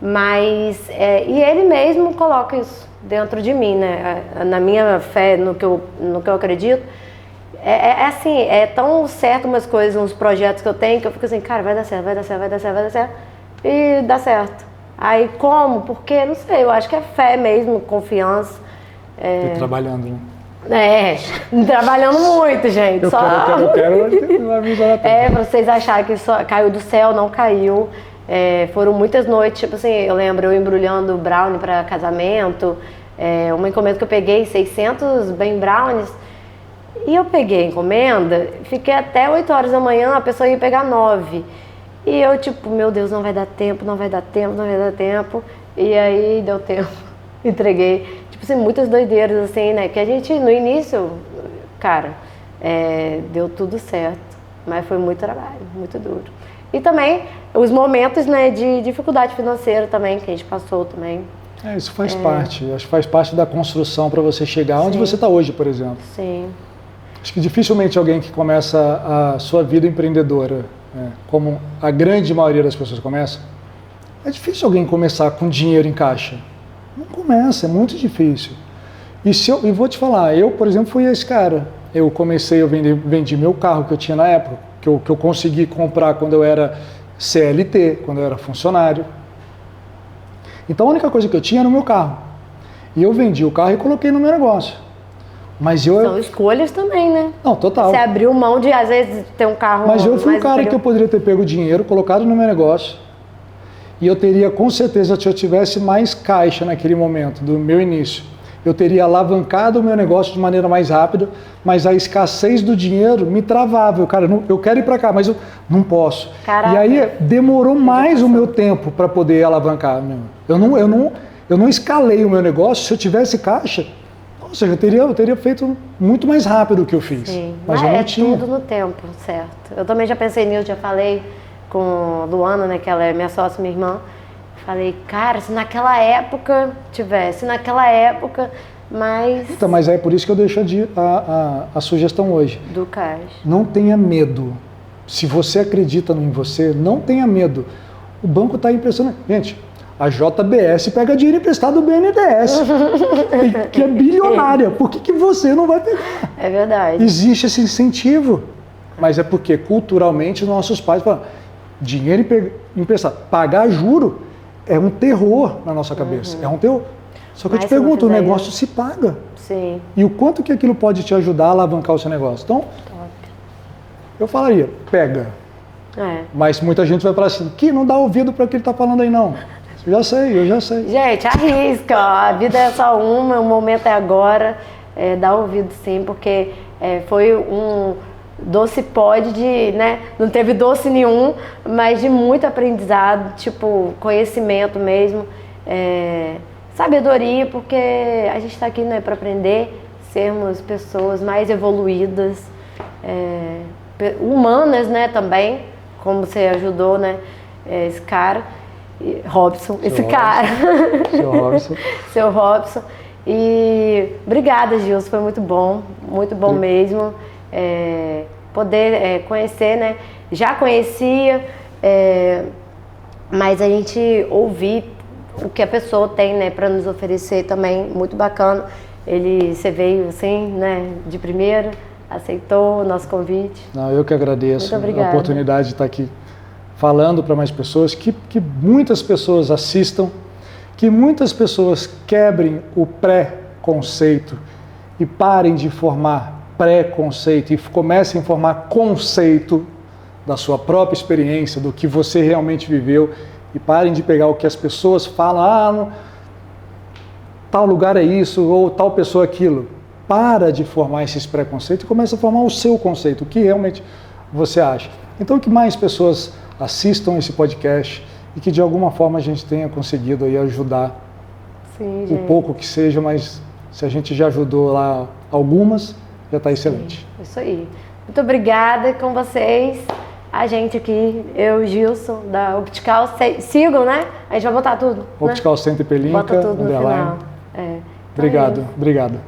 Mas, e Ele mesmo coloca isso dentro de mim, né? Na minha fé, no que eu acredito. Assim, é tão certo umas coisas, uns projetos que eu tenho, que eu fico assim, cara, vai dar certo, vai dar certo, vai dar certo, vai dar certo. E dá certo. Aí como? Por quê? Não sei, eu acho que é fé mesmo, confiança. E trabalhando, né? Trabalhando muito, gente. Eu quero avisar. Pra vocês acharem que só caiu do céu, não caiu. Foram muitas noites, tipo assim, eu lembro eu embrulhando brownie para casamento, uma encomenda que eu peguei, 600 Ben Brownies, e eu peguei a encomenda, fiquei até 8 horas da manhã, a pessoa ia pegar 9, e eu tipo, meu Deus, não vai dar tempo, não vai dar tempo, não vai dar tempo, e aí deu tempo, entreguei, tipo assim, muitas doideiras assim, né, que a gente no início, cara, deu tudo certo, mas foi muito trabalho, muito duro. E também os momentos, né, de dificuldade financeira também, que a gente passou também. Isso faz parte. Acho que faz parte da construção para você chegar onde você está hoje, por exemplo. Sim. Acho que dificilmente alguém que começa a sua vida empreendedora, como a grande maioria das pessoas começa, é difícil alguém começar com dinheiro em caixa. Não começa, é muito difícil. E vou te falar, eu, por exemplo, fui esse cara. Eu vendi meu carro que eu tinha na época, que eu consegui comprar quando eu era CLT, quando eu era funcionário. Então a única coisa que eu tinha era o meu carro. E eu vendi o carro e coloquei no meu negócio. Mas São escolhas também, né? Não, total. Você abriu mão de, às vezes, ter um carro Mas eu fui mais o cara que eu poderia ter pego o dinheiro, colocado no meu negócio. E eu teria, com certeza, se eu tivesse mais caixa naquele momento, do meu início, eu teria alavancado o meu negócio de maneira mais rápida, mas a escassez do dinheiro me travava. Eu quero ir para cá, mas eu não posso. Caraca. E aí demorou mais o meu tempo para poder alavancar. Eu não escalei o meu negócio. Se eu tivesse caixa, ou seja, eu teria feito muito mais rápido o que eu fiz. Sim. Mas eu não tinha. Tudo no tempo, certo. Eu também já pensei nisso, já falei com a Luana, né, que ela é minha sócia, minha irmã. Falei, cara, se naquela época tivesse, mas... Então, mas é por isso que eu deixo a sugestão hoje. Do caixa. Não tenha medo. Se você acredita em você, não tenha medo. O banco está impressionando. Gente, a JBS pega dinheiro emprestado do BNDES, que é bilionária. Por que você não vai pegar? É verdade. Existe esse incentivo. Mas é porque, culturalmente, os nossos pais falam, dinheiro emprestado, pagar juro é um terror na nossa cabeça. É um terror. Só que eu te pergunto, o negócio se paga. Sim. E o quanto que aquilo pode te ajudar a alavancar o seu negócio? Então, eu falaria, pega. Mas muita gente vai falar assim, que não dá ouvido para o que ele está falando aí não. Eu já sei. Gente, arrisca, ó. A vida é só uma, o momento é agora. Dá ouvido sim, porque foi um doce pode de, né, não teve doce nenhum, mas de muito aprendizado, tipo, conhecimento mesmo, sabedoria, porque a gente está aqui, né, para aprender, sermos pessoas mais evoluídas, humanas, né, também, como você ajudou, né, esse cara, Robson, Seu Robson. E obrigada, Gilson, foi muito bom mesmo. Poder conhecer, né? Já conhecia, mas a gente ouvir o que a pessoa tem, né, para nos oferecer também, muito bacana. Você veio assim, né, de primeira, aceitou o nosso convite. Não, eu que agradeço a oportunidade de estar aqui falando para mais pessoas, que muitas pessoas assistam, que muitas pessoas quebrem o pré-conceito e parem de formar pré-conceito e comecem a formar conceito da sua própria experiência, do que você realmente viveu, e parem de pegar o que as pessoas falam, tal lugar é isso, ou tal pessoa é aquilo. Para de formar esses preconceitos e começa a formar o seu conceito, o que realmente você acha. Então que mais pessoas assistam esse podcast e que de alguma forma a gente tenha conseguido aí ajudar o pouco que seja, mas se a gente já ajudou lá algumas, já está excelente. Isso aí. Muito obrigada com vocês. A gente aqui, eu e o Gilson, da Optical, sigam, né? A gente vai botar tudo. Optical né? Center Pelinka, Bota tudo no underline. final. Obrigado, obrigado.